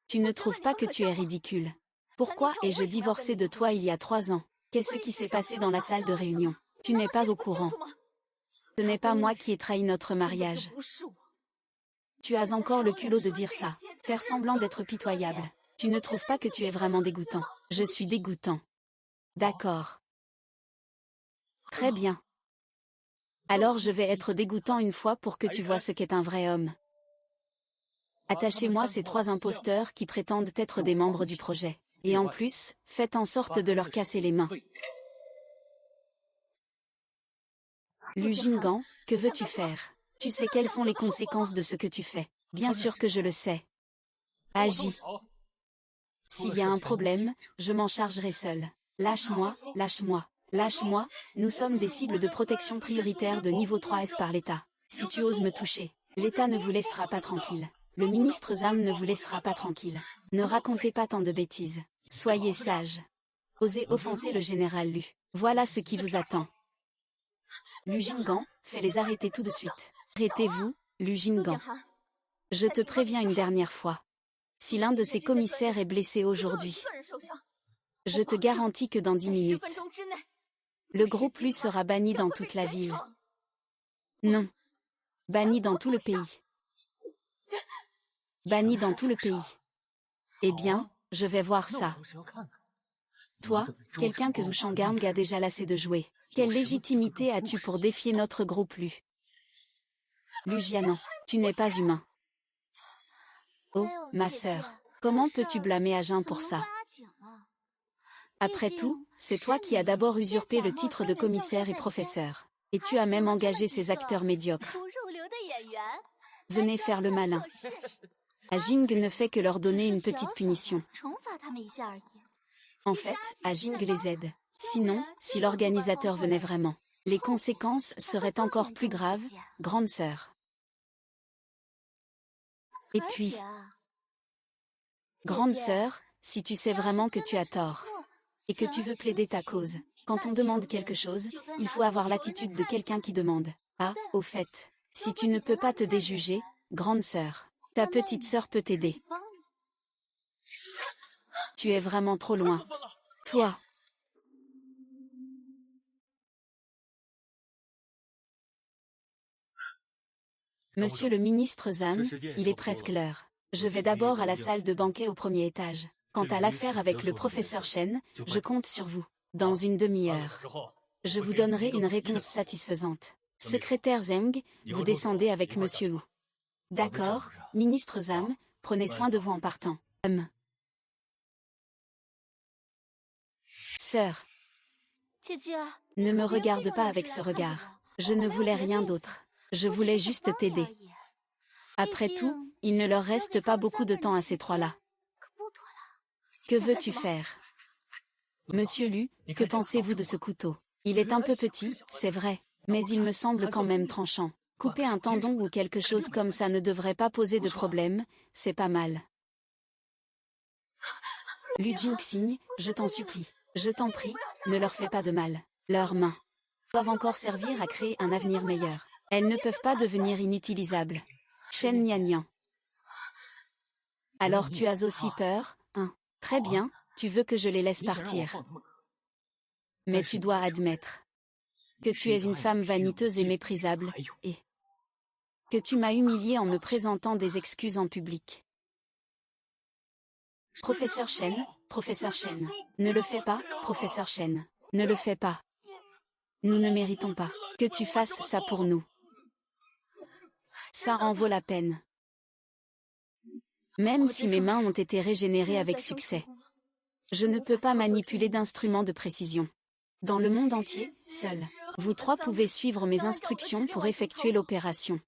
tu ne trouves pas que tu es ridicule? Pourquoi ai-je divorcé de toi il y a 3 ans? Qu'est-ce qui s'est passé dans la salle de réunion? Tu n'es pas au courant. Ce n'est pas moi qui ai trahi notre mariage. Tu as encore le culot de dire ça, faire semblant d'être pitoyable. Tu ne trouves pas que tu es vraiment dégoûtant? Je suis dégoûtant. D'accord. Très bien. Alors je vais être dégoûtant une fois pour que tu vois ce qu'est un vrai homme. Attachez-moi ces 3 imposteurs qui prétendent être des membres du projet. Et en plus, faites en sorte de leur casser les mains. Lu Jinggan, que veux-tu faire? Tu sais quelles sont les conséquences de ce que tu fais. Bien sûr que je le sais. Agis. S'il y a un problème, je m'en chargerai seul. Lâche-moi, lâche-moi, lâche-moi, nous sommes des cibles de protection prioritaire de niveau 3S par l'État. Si tu oses me toucher, l'État ne vous laissera pas tranquille. Le ministre Zhang ne vous laissera pas tranquille. Ne racontez pas tant de bêtises. Soyez sage. Osez offenser le général Lu. Voilà ce qui vous attend. Lu Jinggan, fais-les arrêter tout de suite. Arrêtez-vous, Lu Jinggan. Je te préviens une dernière fois. Si l'un de ces commissaires est blessé aujourd'hui, je te garantis que dans 10 minutes, le groupe Lu sera banni dans toute la ville. Non. Banni dans tout le pays. Banni dans tout le pays. Eh bien, je vais voir ça. Toi, quelqu'un que Zhu Shanggang a déjà lassé de jouer, quelle légitimité as-tu pour défier notre groupe Lu? Lu Jianan, tu n'es pas humain. Oh, ma sœur, comment peux-tu blâmer Agin pour ça? Après tout, c'est toi qui as d'abord usurpé le titre de commissaire et professeur. Et tu as même engagé ces acteurs médiocres. Venez faire le malin. Ajing ne fait que leur donner une petite punition. En fait, Ajing les aide. Sinon, si l'organisateur venait vraiment, les conséquences seraient encore plus graves, grande sœur. Et puis, grande sœur, si tu sais vraiment que tu as tort, et que tu veux plaider ta cause, quand on demande quelque chose, il faut avoir l'attitude de quelqu'un qui demande. Ah, au fait, si tu ne peux pas te déjuger, grande sœur, ta petite sœur peut t'aider. Tu es vraiment trop loin. Toi. Monsieur le ministre Zhang, il est presque l'heure. Je vais d'abord à la salle de banquet au premier étage. Quant à l'affaire avec le professeur Shen, je compte sur vous. Dans une demi-heure, je vous donnerai une réponse satisfaisante. Secrétaire Zheng, vous descendez avec Monsieur Wu. D'accord, ministre Zhang, prenez soin de vous en partant. Sœur, ne me regarde pas avec ce regard. Je ne voulais rien d'autre. Je voulais juste t'aider. Après tout, il ne leur reste pas beaucoup de temps à ces 3-là. Que veux-tu faire? Monsieur Lu, que pensez-vous de ce couteau? Il est un peu petit, c'est vrai, mais il me semble quand même tranchant. Couper un tendon ou quelque chose comme ça ne devrait pas poser de problème, c'est pas mal. Lu Jingxing, je t'en supplie, je t'en prie, ne leur fais pas de mal. Leurs mains doivent encore servir à créer un avenir meilleur. Elles ne peuvent pas devenir inutilisables. Shen Nian. Alors tu as aussi peur, Très bien, tu veux que je les laisse partir. Mais tu dois admettre que tu es une femme vaniteuse et méprisable, et que tu m'as humiliée en me présentant des excuses en public. Professeur Chen, ne le fais pas, professeur Chen, ne le fais pas. Nous ne méritons pas que tu fasses ça pour nous. Ça en vaut la peine. Même si mes mains ont été régénérées avec succès. Je ne peux pas manipuler d'instruments de précision. Dans le monde entier, seuls vous trois pouvez suivre mes instructions pour effectuer l'opération.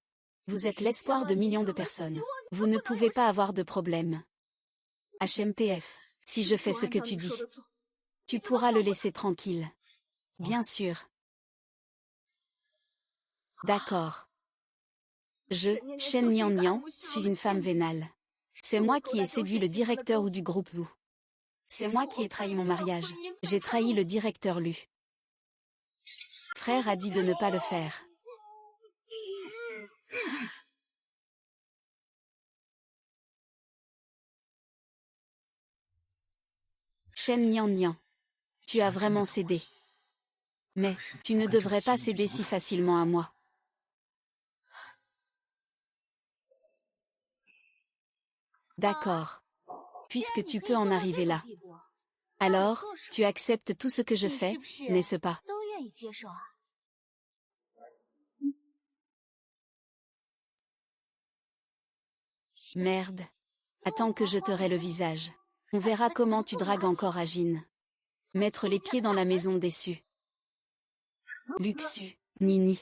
Vous êtes l'espoir de millions de personnes. Vous ne pouvez pas avoir de problème. HMPF, si je fais ce que tu dis, tu pourras le laisser tranquille. Bien sûr. D'accord. Je, Shen Nian, suis une femme vénale. C'est moi qui ai séduit le directeur ou du groupe Wu. C'est moi qui ai trahi mon mariage. J'ai trahi le directeur Lu. Frère a dit de ne pas le faire. Shen Nian, tu as vraiment cédé. Mais, tu ne devrais pas céder si facilement à moi. D'accord. Puisque tu peux en arriver là. Alors, tu acceptes tout ce que je fais, n'est-ce pas? Merde. Attends que je te raie le visage. On verra comment tu dragues encore à Jin. Mettre les pieds dans la maison déçue. Luxu, Nini.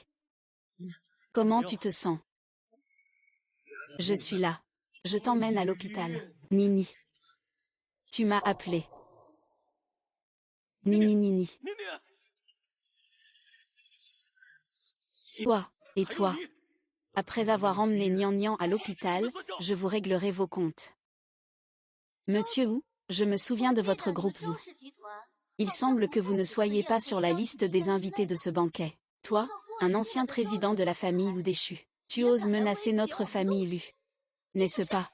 Comment tu te sens? Je suis là. Je t'emmène à l'hôpital. Nini. Tu m'as appelé. Nini. Toi, et toi. Après avoir emmené Nian à l'hôpital, je vous réglerai vos comptes. Monsieur Wu, je me souviens de votre groupe Wu. Il semble que vous ne soyez pas sur la liste des invités de ce banquet. Toi, un ancien président de la famille Wu déchu. Tu oses menacer notre famille Lu. N'est-ce pas?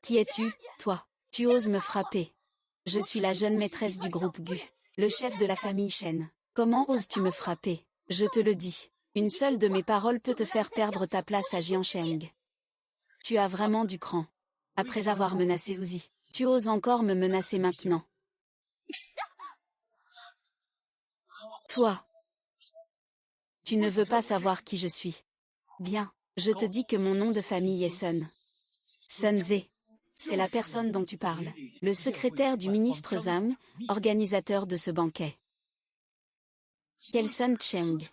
Qui es-tu, toi? Tu oses me frapper. Je suis la jeune maîtresse du groupe Gu, le chef de la famille Shen. Comment oses-tu me frapper? Je te le dis. Une seule de mes paroles peut te faire perdre ta place à Jiansheng. Tu as vraiment du cran. Après avoir menacé Uzi, tu oses encore me menacer maintenant. Toi. Tu ne veux pas savoir qui je suis. Bien, je te dis que mon nom de famille est Sun. Sun Ze. C'est la personne dont tu parles. Le secrétaire du ministre Zhang, organisateur de ce banquet. Quel Sun Cheng?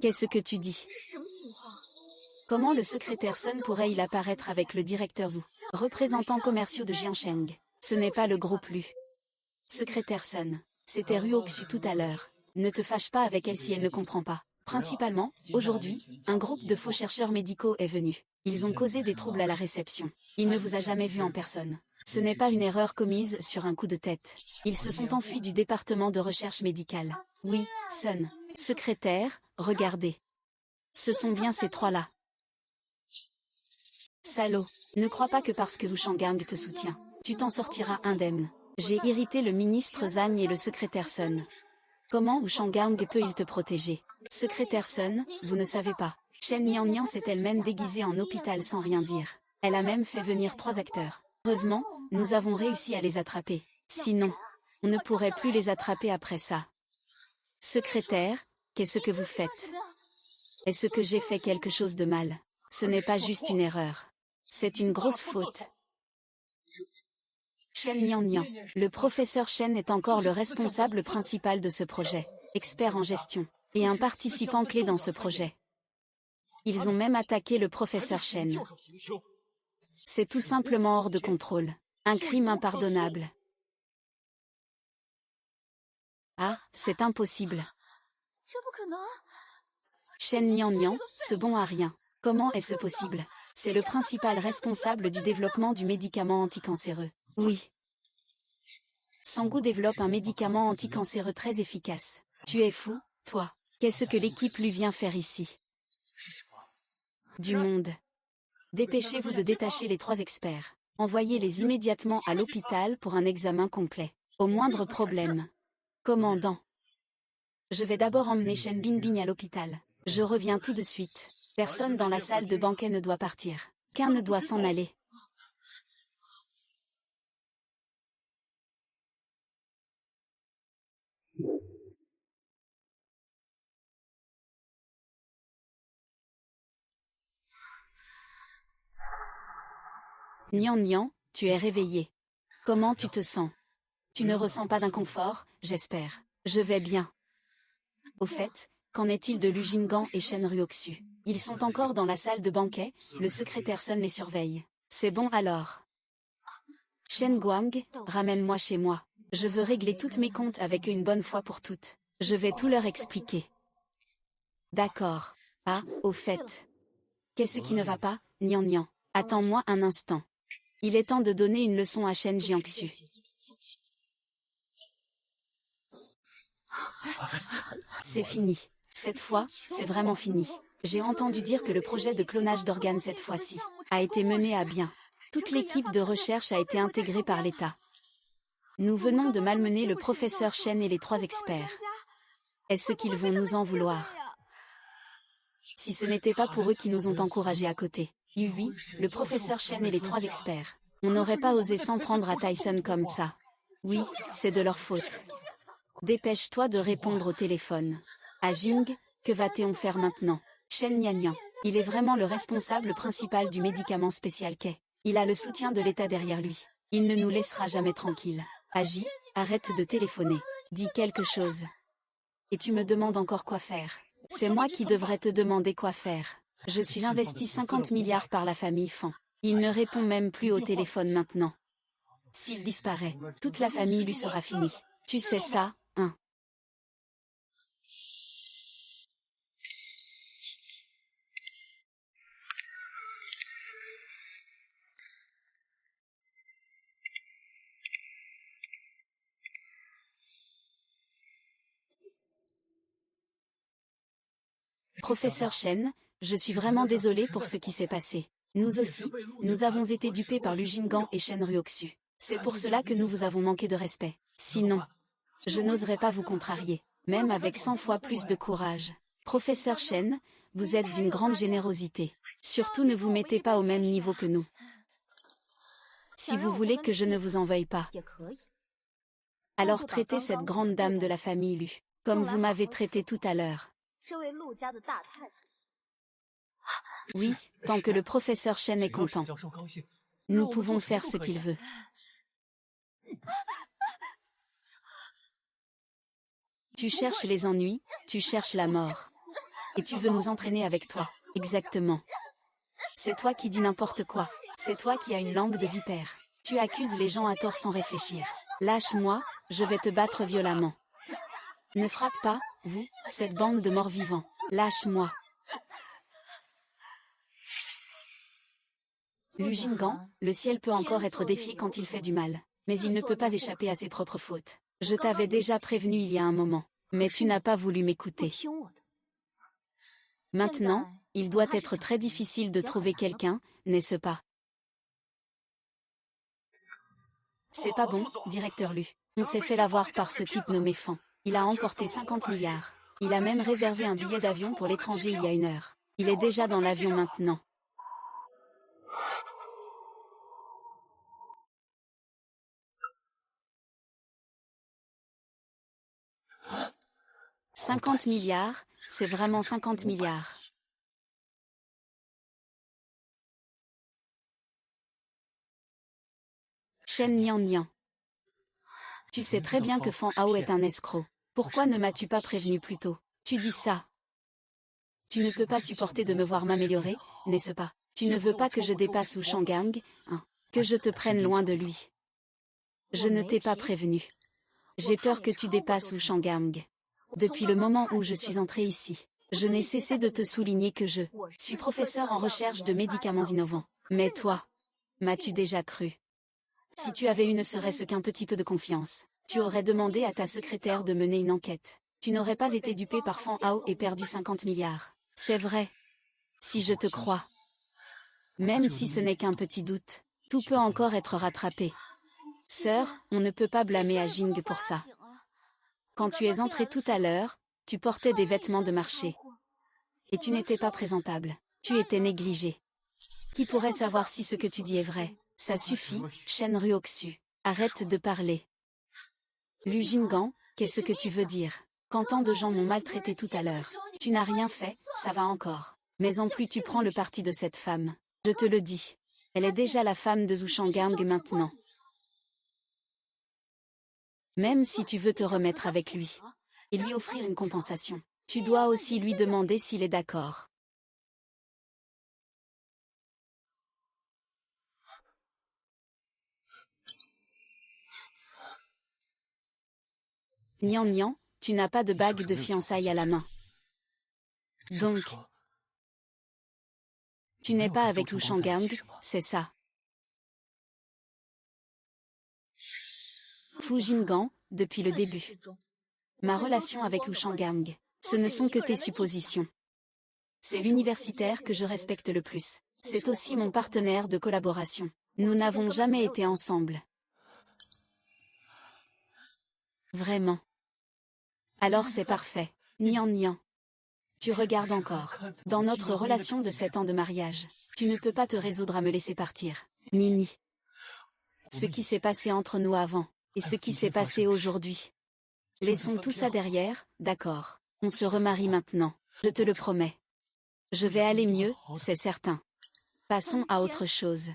Qu'est-ce que tu dis? Comment le secrétaire Sun pourrait-il apparaître avec le directeur Zhu, représentant commerciaux de Jiansheng? Ce n'est pas le groupe Lu. Secrétaire Sun, c'était Ruoxu tout à l'heure. Ne te fâche pas avec elle si elle ne comprend pas. Principalement, aujourd'hui, un groupe de faux chercheurs médicaux est venu. Ils ont causé des troubles à la réception. Il ne vous a jamais vu en personne. Ce n'est pas une erreur commise sur un coup de tête. Ils se sont enfuis du département de recherche médicale. Oui, Sun. Secrétaire, regardez. Ce sont bien ces trois-là. Salaud, ne crois pas que parce que Wu Shanggang te soutient, tu t'en sortiras indemne. J'ai irrité le ministre Zhang et le secrétaire Sun. Comment Wu Shanggang peut-il te protéger? Secrétaire Sun, vous ne savez pas. Shen Nian s'est elle-même déguisée en hôpital sans rien dire. Elle a même fait venir 3 acteurs. Heureusement, nous avons réussi à les attraper. Sinon, on ne pourrait plus les attraper après ça. Secrétaire, qu'est-ce que vous faites? Est-ce que j'ai fait quelque chose de mal? Ce n'est pas juste une erreur. C'est une grosse faute. Shen Nian, le professeur Shen est encore le responsable principal de ce projet, expert en gestion, et un participant clé dans ce projet. Ils ont même attaqué le professeur Shen. C'est tout simplement hors de contrôle. Un crime impardonnable. Ah, c'est impossible. Shen Nian, ce bon à rien. Comment est-ce possible? C'est le principal responsable du développement du médicament anticancéreux. Oui. Sangou développe un médicament anticancéreux très efficace. Tu es fou, toi. Qu'est-ce que l'équipe lui vient faire ici? Du monde. Dépêchez-vous de détacher les 3 experts. Envoyez-les immédiatement à l'hôpital pour un examen complet. Au moindre problème. Commandant. Je vais d'abord emmener Shen Bingbing à l'hôpital. Je reviens tout de suite. Personne dans la salle de banquet ne doit partir. Qu'un ne doit s'en aller. Nian Nian, tu es réveillé. Comment tu te sens? Tu ne ressens pas d'inconfort, j'espère. Je vais bien. Au fait, qu'en est-il de Lu Jinggan et Shen Ruoxu? Ils sont encore dans la salle de banquet, le secrétaire Sun les surveille. C'est bon alors. Shen Guang, ramène-moi chez moi. Je veux régler toutes mes comptes avec eux une bonne fois pour toutes. Je vais tout leur expliquer. D'accord. Ah, au fait. Qu'est-ce qui ne va pas, Nian Nian? Attends-moi un instant. Il est temps de donner une leçon à Shen Jiangxu. C'est fini. Cette fois, c'est vraiment fini. J'ai entendu dire que le projet de clonage d'organes cette fois-ci a été mené à bien. Toute l'équipe de recherche a été intégrée par l'État. Nous venons de malmener le professeur Shen et les 3 experts. Est-ce qu'ils vont nous en vouloir? Si ce n'était pas pour eux qui nous ont encouragés à côté. Oui, le professeur Shen et les 3 experts. On n'aurait pas osé s'en prendre à Tyson comme ça. Oui, c'est de leur faute. Dépêche-toi de répondre au téléphone. À Jing, que va-t-on faire maintenant? Shen Yanyan. Il est vraiment le responsable principal du médicament spécial K. Il a le soutien de l'État derrière lui. Il ne nous laissera jamais tranquilles. Agi, arrête de téléphoner. Dis quelque chose. Et tu me demandes encore quoi faire. C'est moi qui devrais te demander quoi faire. Je suis investi 50 milliards par la famille Fan. Il ne répond même plus au téléphone maintenant. S'il disparaît, toute la famille lui sera finie. Tu sais ça, hein? Professeur Shen, je suis vraiment désolé pour ce qui s'est passé. Nous aussi, nous avons été dupés par Lu Jinggan et Shen Ruoxu. C'est pour cela que nous vous avons manqué de respect. Sinon, je n'oserais pas vous contrarier, même avec 100 fois plus de courage. Professeur Shen, vous êtes d'une grande générosité. Surtout ne vous mettez pas au même niveau que nous. Si vous voulez que je ne vous en veuille pas, alors traitez cette grande dame de la famille Lu, comme vous m'avez traité tout à l'heure. Oui, tant que le professeur Shen est content. Nous pouvons faire ce qu'il veut. Tu cherches les ennuis, tu cherches la mort. Et tu veux nous entraîner avec toi. Exactement. C'est toi qui dis n'importe quoi. C'est toi qui as une langue de vipère. Tu accuses les gens à tort sans réfléchir. Lâche-moi, je vais te battre violemment. Ne frappe pas, vous, cette bande de morts-vivants. Lâche-moi. Lu Jinggan, le ciel peut encore être défié quand il fait du mal. Mais il ne peut pas échapper à ses propres fautes. Je t'avais déjà prévenu il y a un moment. Mais tu n'as pas voulu m'écouter. Maintenant, il doit être très difficile de trouver quelqu'un, n'est-ce pas? C'est pas bon, directeur Lu. On s'est fait l'avoir par ce type nommé Fan. Il a emporté 50 milliards. Il a même réservé un billet d'avion pour l'étranger il y a 1 heure. Il est déjà dans l'avion maintenant. « 50 milliards, c'est vraiment 50 milliards. » Shen Nian Nian. Tu sais très bien que Fan Hao est un escroc. Pourquoi ne m'as-tu pas prévenu plus tôt? Tu dis ça. Tu ne peux pas supporter de me voir m'améliorer, n'est-ce pas? Tu ne veux pas que je dépasse Wu Shanggang, hein? Que je te prenne loin de lui. Je ne t'ai pas prévenu. J'ai peur que tu dépasses Wu Shanggang. Depuis le moment où je suis entré ici, je n'ai cessé de te souligner que je suis professeur en recherche de médicaments innovants. Mais toi, m'as-tu déjà cru? Si tu avais eu ne serait-ce qu'un petit peu de confiance, tu aurais demandé à ta secrétaire de mener une enquête. Tu n'aurais pas été dupé par Fan Hao et perdu 50 milliards. C'est vrai. Si je te crois. Même si ce n'est qu'un petit doute. Tout peut encore être rattrapé. Sœur, on ne peut pas blâmer Ajing pour ça. Quand tu es entrée tout à l'heure, tu portais des vêtements de marché. Et tu n'étais pas présentable. Tu étais négligée. Qui pourrait savoir si ce que tu dis est vrai? Ça suffit, Shen Ruoxu. Arrête de parler. Lu Jinggan, qu'est-ce que tu veux dire? Quand tant de gens m'ont maltraité tout à l'heure. Tu n'as rien fait, ça va encore. Mais en plus tu prends le parti de cette femme. Je te le dis. Elle est déjà la femme de Zhu Shanggang maintenant. Même si tu veux te remettre avec lui et lui offrir une compensation, tu dois aussi lui demander s'il est d'accord. Nian Nian, tu n'as pas de bague de fiançailles à la main. Donc, tu n'es pas avec Lu Shanggang, c'est ça. Fu Jinggan, depuis le début. Ma relation avec Lu Shanggang, ce ne sont que tes suppositions. C'est l'universitaire que je respecte le plus. C'est aussi mon partenaire de collaboration. Nous n'avons jamais été ensemble. Vraiment. Alors c'est parfait. Nian Nian. Tu regardes encore. Dans notre relation de 7 ans de mariage, tu ne peux pas te résoudre à me laisser partir. Nini. Ce qui s'est passé entre nous avant, et ce qui s'est passé aujourd'hui. Laissons tout ça derrière, d'accord. On se remarie maintenant. Je te le promets. Je vais aller mieux, c'est certain. Passons à autre chose.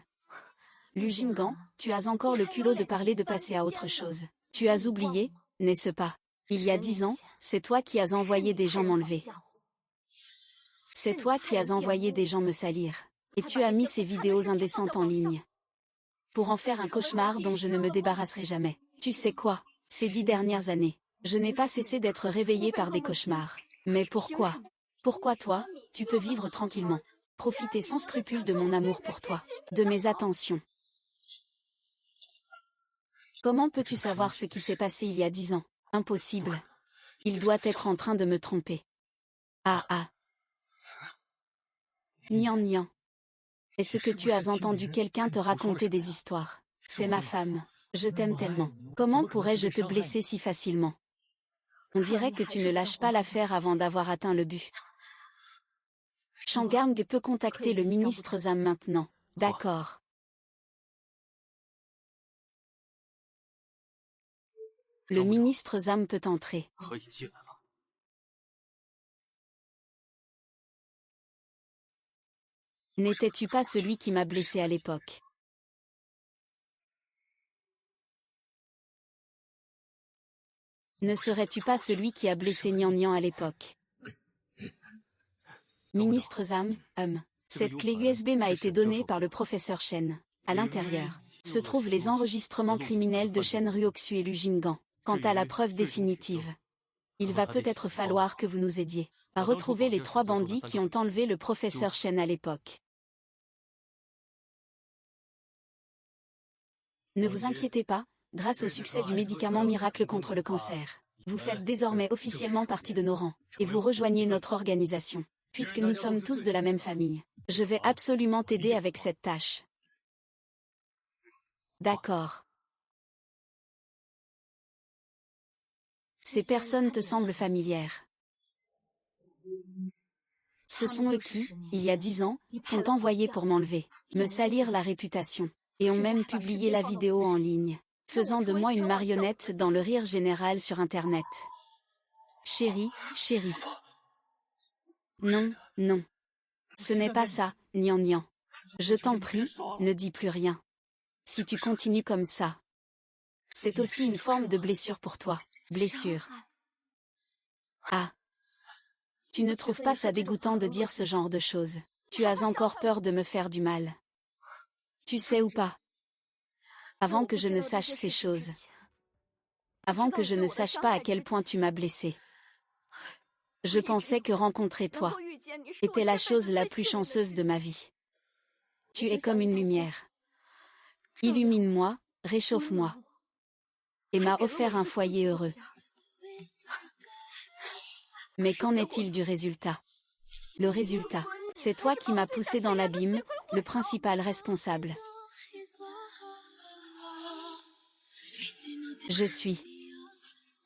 Lu Jinggan, tu as encore le culot de parler de passer à autre chose. Tu as oublié, n'est-ce pas? Il y a 10 ans, c'est toi qui as envoyé des gens m'enlever. C'est toi qui as envoyé des gens me salir. Et tu as mis ces vidéos indécentes en ligne. Pour en faire un cauchemar dont je ne me débarrasserai jamais. Tu sais quoi? Ces 10 dernières années, je n'ai pas cessé d'être réveillée par des cauchemars. Mais pourquoi? Pourquoi toi, tu peux vivre tranquillement, profiter sans scrupule de mon amour pour toi, de mes attentions? Comment peux-tu savoir ce qui s'est passé il y a 10 ans? Impossible. Il doit être en train de me tromper. Ah ah. Nian Nian. Est-ce que tu as entendu quelqu'un te raconter des histoires? C'est ma femme. Je t'aime tellement. Comment pourrais-je te blesser si facilement? On dirait que tu ne lâches pas l'affaire avant d'avoir atteint le but. Shanggang peut contacter le ministre Zam maintenant. D'accord. Le ministre Zam peut entrer. N'étais-tu pas celui qui m'a blessé à l'époque? Ne serais-tu pas celui qui a blessé Nian Nian à l'époque? Ministre Zam, cette clé USB m'a été donnée par le professeur Shen. À l'intérieur se trouvent les enregistrements criminels de Shen Ruoxu et Lu Jinggan. Quant à la preuve définitive, il va peut-être falloir que vous nous aidiez à retrouver les 3 bandits qui ont enlevé le professeur Shen à l'époque. Ne vous inquiétez pas, grâce au succès du médicament miracle contre le cancer, vous faites désormais officiellement partie de nos rangs, et vous rejoignez notre organisation. Puisque nous sommes tous de la même famille, je vais absolument t'aider avec cette tâche. D'accord. Ces personnes te semblent familières. Ce sont eux qui, il y a 10 ans, t'ont envoyé pour m'enlever, me salir la réputation, et ont même publié la vidéo en ligne, faisant de moi une marionnette dans le rire général sur Internet. Chérie, chérie. Non, non. Ce n'est pas ça, Nian Nian. Je t'en prie, ne dis plus rien. Si tu continues comme ça, c'est aussi une forme de blessure pour toi. Blessure. Ah. Tu ne trouves pas ça dégoûtant de dire ce genre de choses? Tu as encore peur de me faire du mal. Tu sais ou pas? Avant que je ne sache ces choses. Avant que je ne sache pas à quel point tu m'as blessé. Je pensais que rencontrer toi était la chose la plus chanceuse de ma vie. Tu es comme une lumière. Illumine-moi, réchauffe-moi. Et m'a offert un foyer heureux. Mais qu'en est-il du résultat? Le résultat, c'est toi qui m'as poussé dans l'abîme, le principal responsable. Je suis.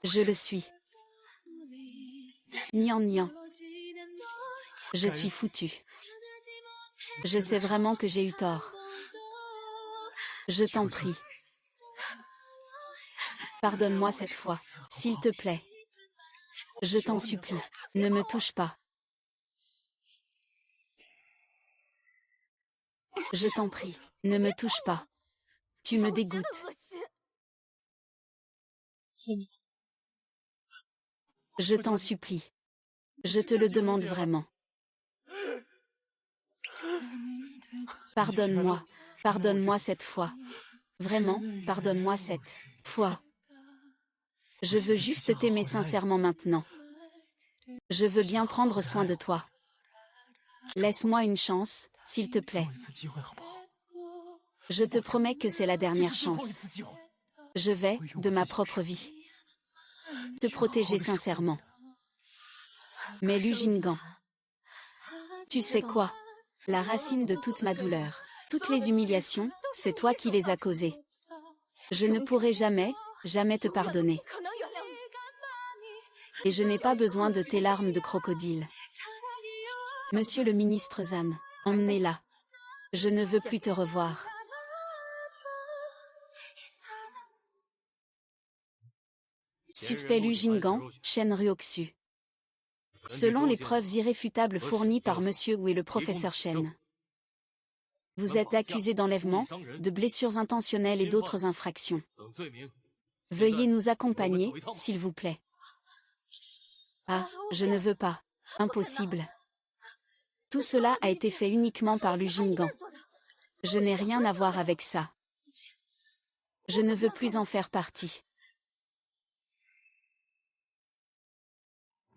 Je le suis. Nian nian. Je suis foutu. Je sais vraiment que j'ai eu tort. Je t'en prie. Pardonne-moi cette fois, s'il te plaît. Je t'en supplie, ne me touche pas. Je t'en prie, ne me touche pas. Tu me dégoûtes. Je t'en supplie. Je te le demande vraiment. Pardonne-moi. Pardonne-moi cette fois. Vraiment, pardonne-moi cette fois. Je veux juste t'aimer sincèrement maintenant. Je veux bien prendre soin de toi. Laisse-moi une chance, s'il te plaît. Je te promets que c'est la dernière chance. Je vais, de ma propre vie, te protéger sincèrement. Mais Lu Jinggan, tu sais quoi? La racine de toute ma douleur, toutes les humiliations, c'est toi qui les as causées. Je ne pourrai jamais, jamais te pardonner. Et je n'ai pas besoin de tes larmes de crocodile. Monsieur le ministre Zam, emmenez-la. Je ne veux plus te revoir. Suspect Lu Jinggan, Shen Ruoxu. Selon les preuves irréfutables fournies par Monsieur Wu et le professeur Shen, vous êtes accusé d'enlèvement, de blessures intentionnelles et d'autres infractions. Veuillez nous accompagner, s'il vous plaît. Ah, je ne veux pas. Impossible. Tout cela a été fait uniquement par Lu Jinggan. Je n'ai rien à voir avec ça. Je ne veux plus en faire partie.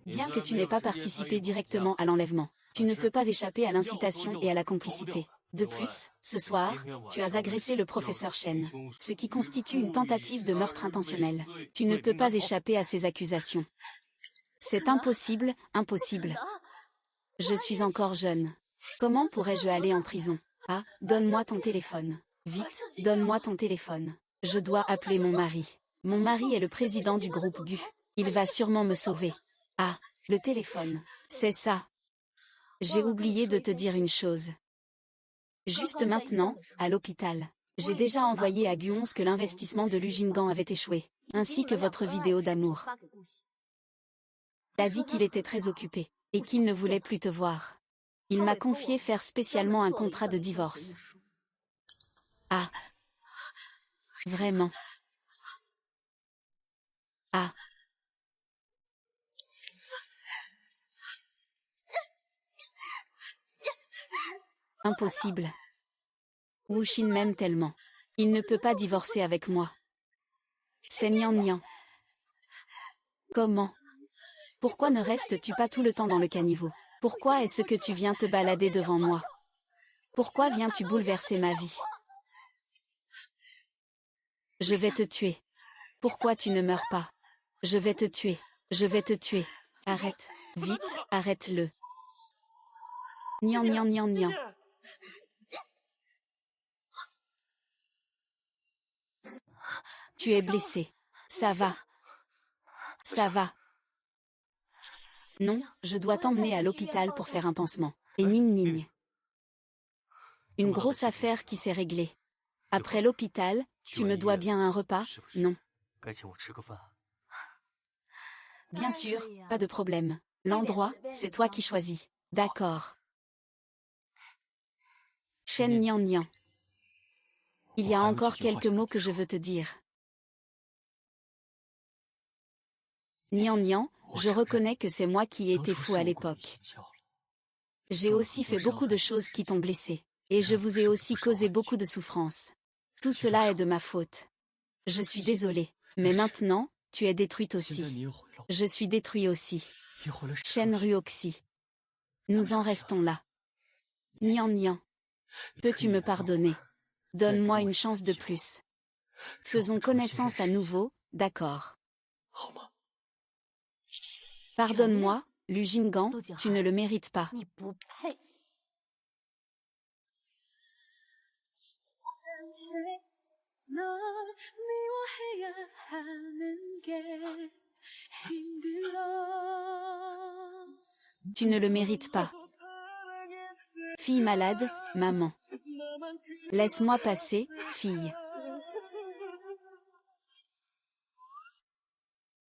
Bien que tu n'aies pas participé directement à l'enlèvement, tu ne peux pas échapper à l'incitation et à la complicité. De plus, ce soir, tu as agressé le professeur Shen, ce qui constitue une tentative de meurtre intentionnel. Tu ne peux pas échapper à ces accusations. C'est impossible, impossible. Je suis encore jeune. Comment pourrais-je aller en prison? Ah, donne-moi ton téléphone. Vite, donne-moi ton téléphone. Je dois appeler mon mari. Mon mari est le président du groupe GU. Il va sûrement me sauver. Ah, le téléphone. C'est ça. J'ai oublié de te dire une chose. Juste maintenant, à l'hôpital, j'ai déjà envoyé à Guons que l'investissement de Lu Jinggan avait échoué, ainsi que votre vidéo d'amour. Il a dit qu'il était très occupé, et qu'il ne voulait plus te voir. Il m'a confié faire spécialement un contrat de divorce. Ah. Vraiment. Ah. Impossible. Wu Xin m'aime tellement. Il ne peut pas divorcer avec moi. C'est Nian Nian. Comment? Pourquoi ne restes-tu pas tout le temps dans le caniveau? Pourquoi est-ce que tu viens te balader devant moi? Pourquoi viens-tu bouleverser ma vie? Je vais te tuer. Pourquoi tu ne meurs pas? Je vais te tuer. Je vais te tuer. Arrête. Vite, arrête-le. Nian nian nian nian. Tu es blessé. Ça va. Ça va. Non, je dois t'emmener à l'hôpital pour faire un pansement. Et ning ning. Une grosse affaire qui s'est réglée. Après l'hôpital, tu me dois bien un repas, non? Bien sûr, pas de problème. L'endroit, c'est toi qui choisis. D'accord. Shen Nian Nian. Il y a encore quelques mots que je veux te dire. Nian Nian, je reconnais que c'est moi qui ai été fou à l'époque. J'ai aussi fait beaucoup de choses qui t'ont blessé. Et je vous ai aussi causé beaucoup de souffrance. Tout cela est de ma faute. Je suis désolé. Mais maintenant, tu es détruite aussi. Je suis détruit aussi. Shen Ruoxi. Nous en restons là. Nian Nian. Peux-tu me pardonner? Donne-moi une chance de plus. Faisons connaissance à nouveau, d'accord? Pardonne-moi, Lu Jinggan, tu ne le mérites pas. 널 미워해야 하는 게 힘들어. Tu ne le mérites pas. Fille malade, maman. Laisse-moi passer, fille.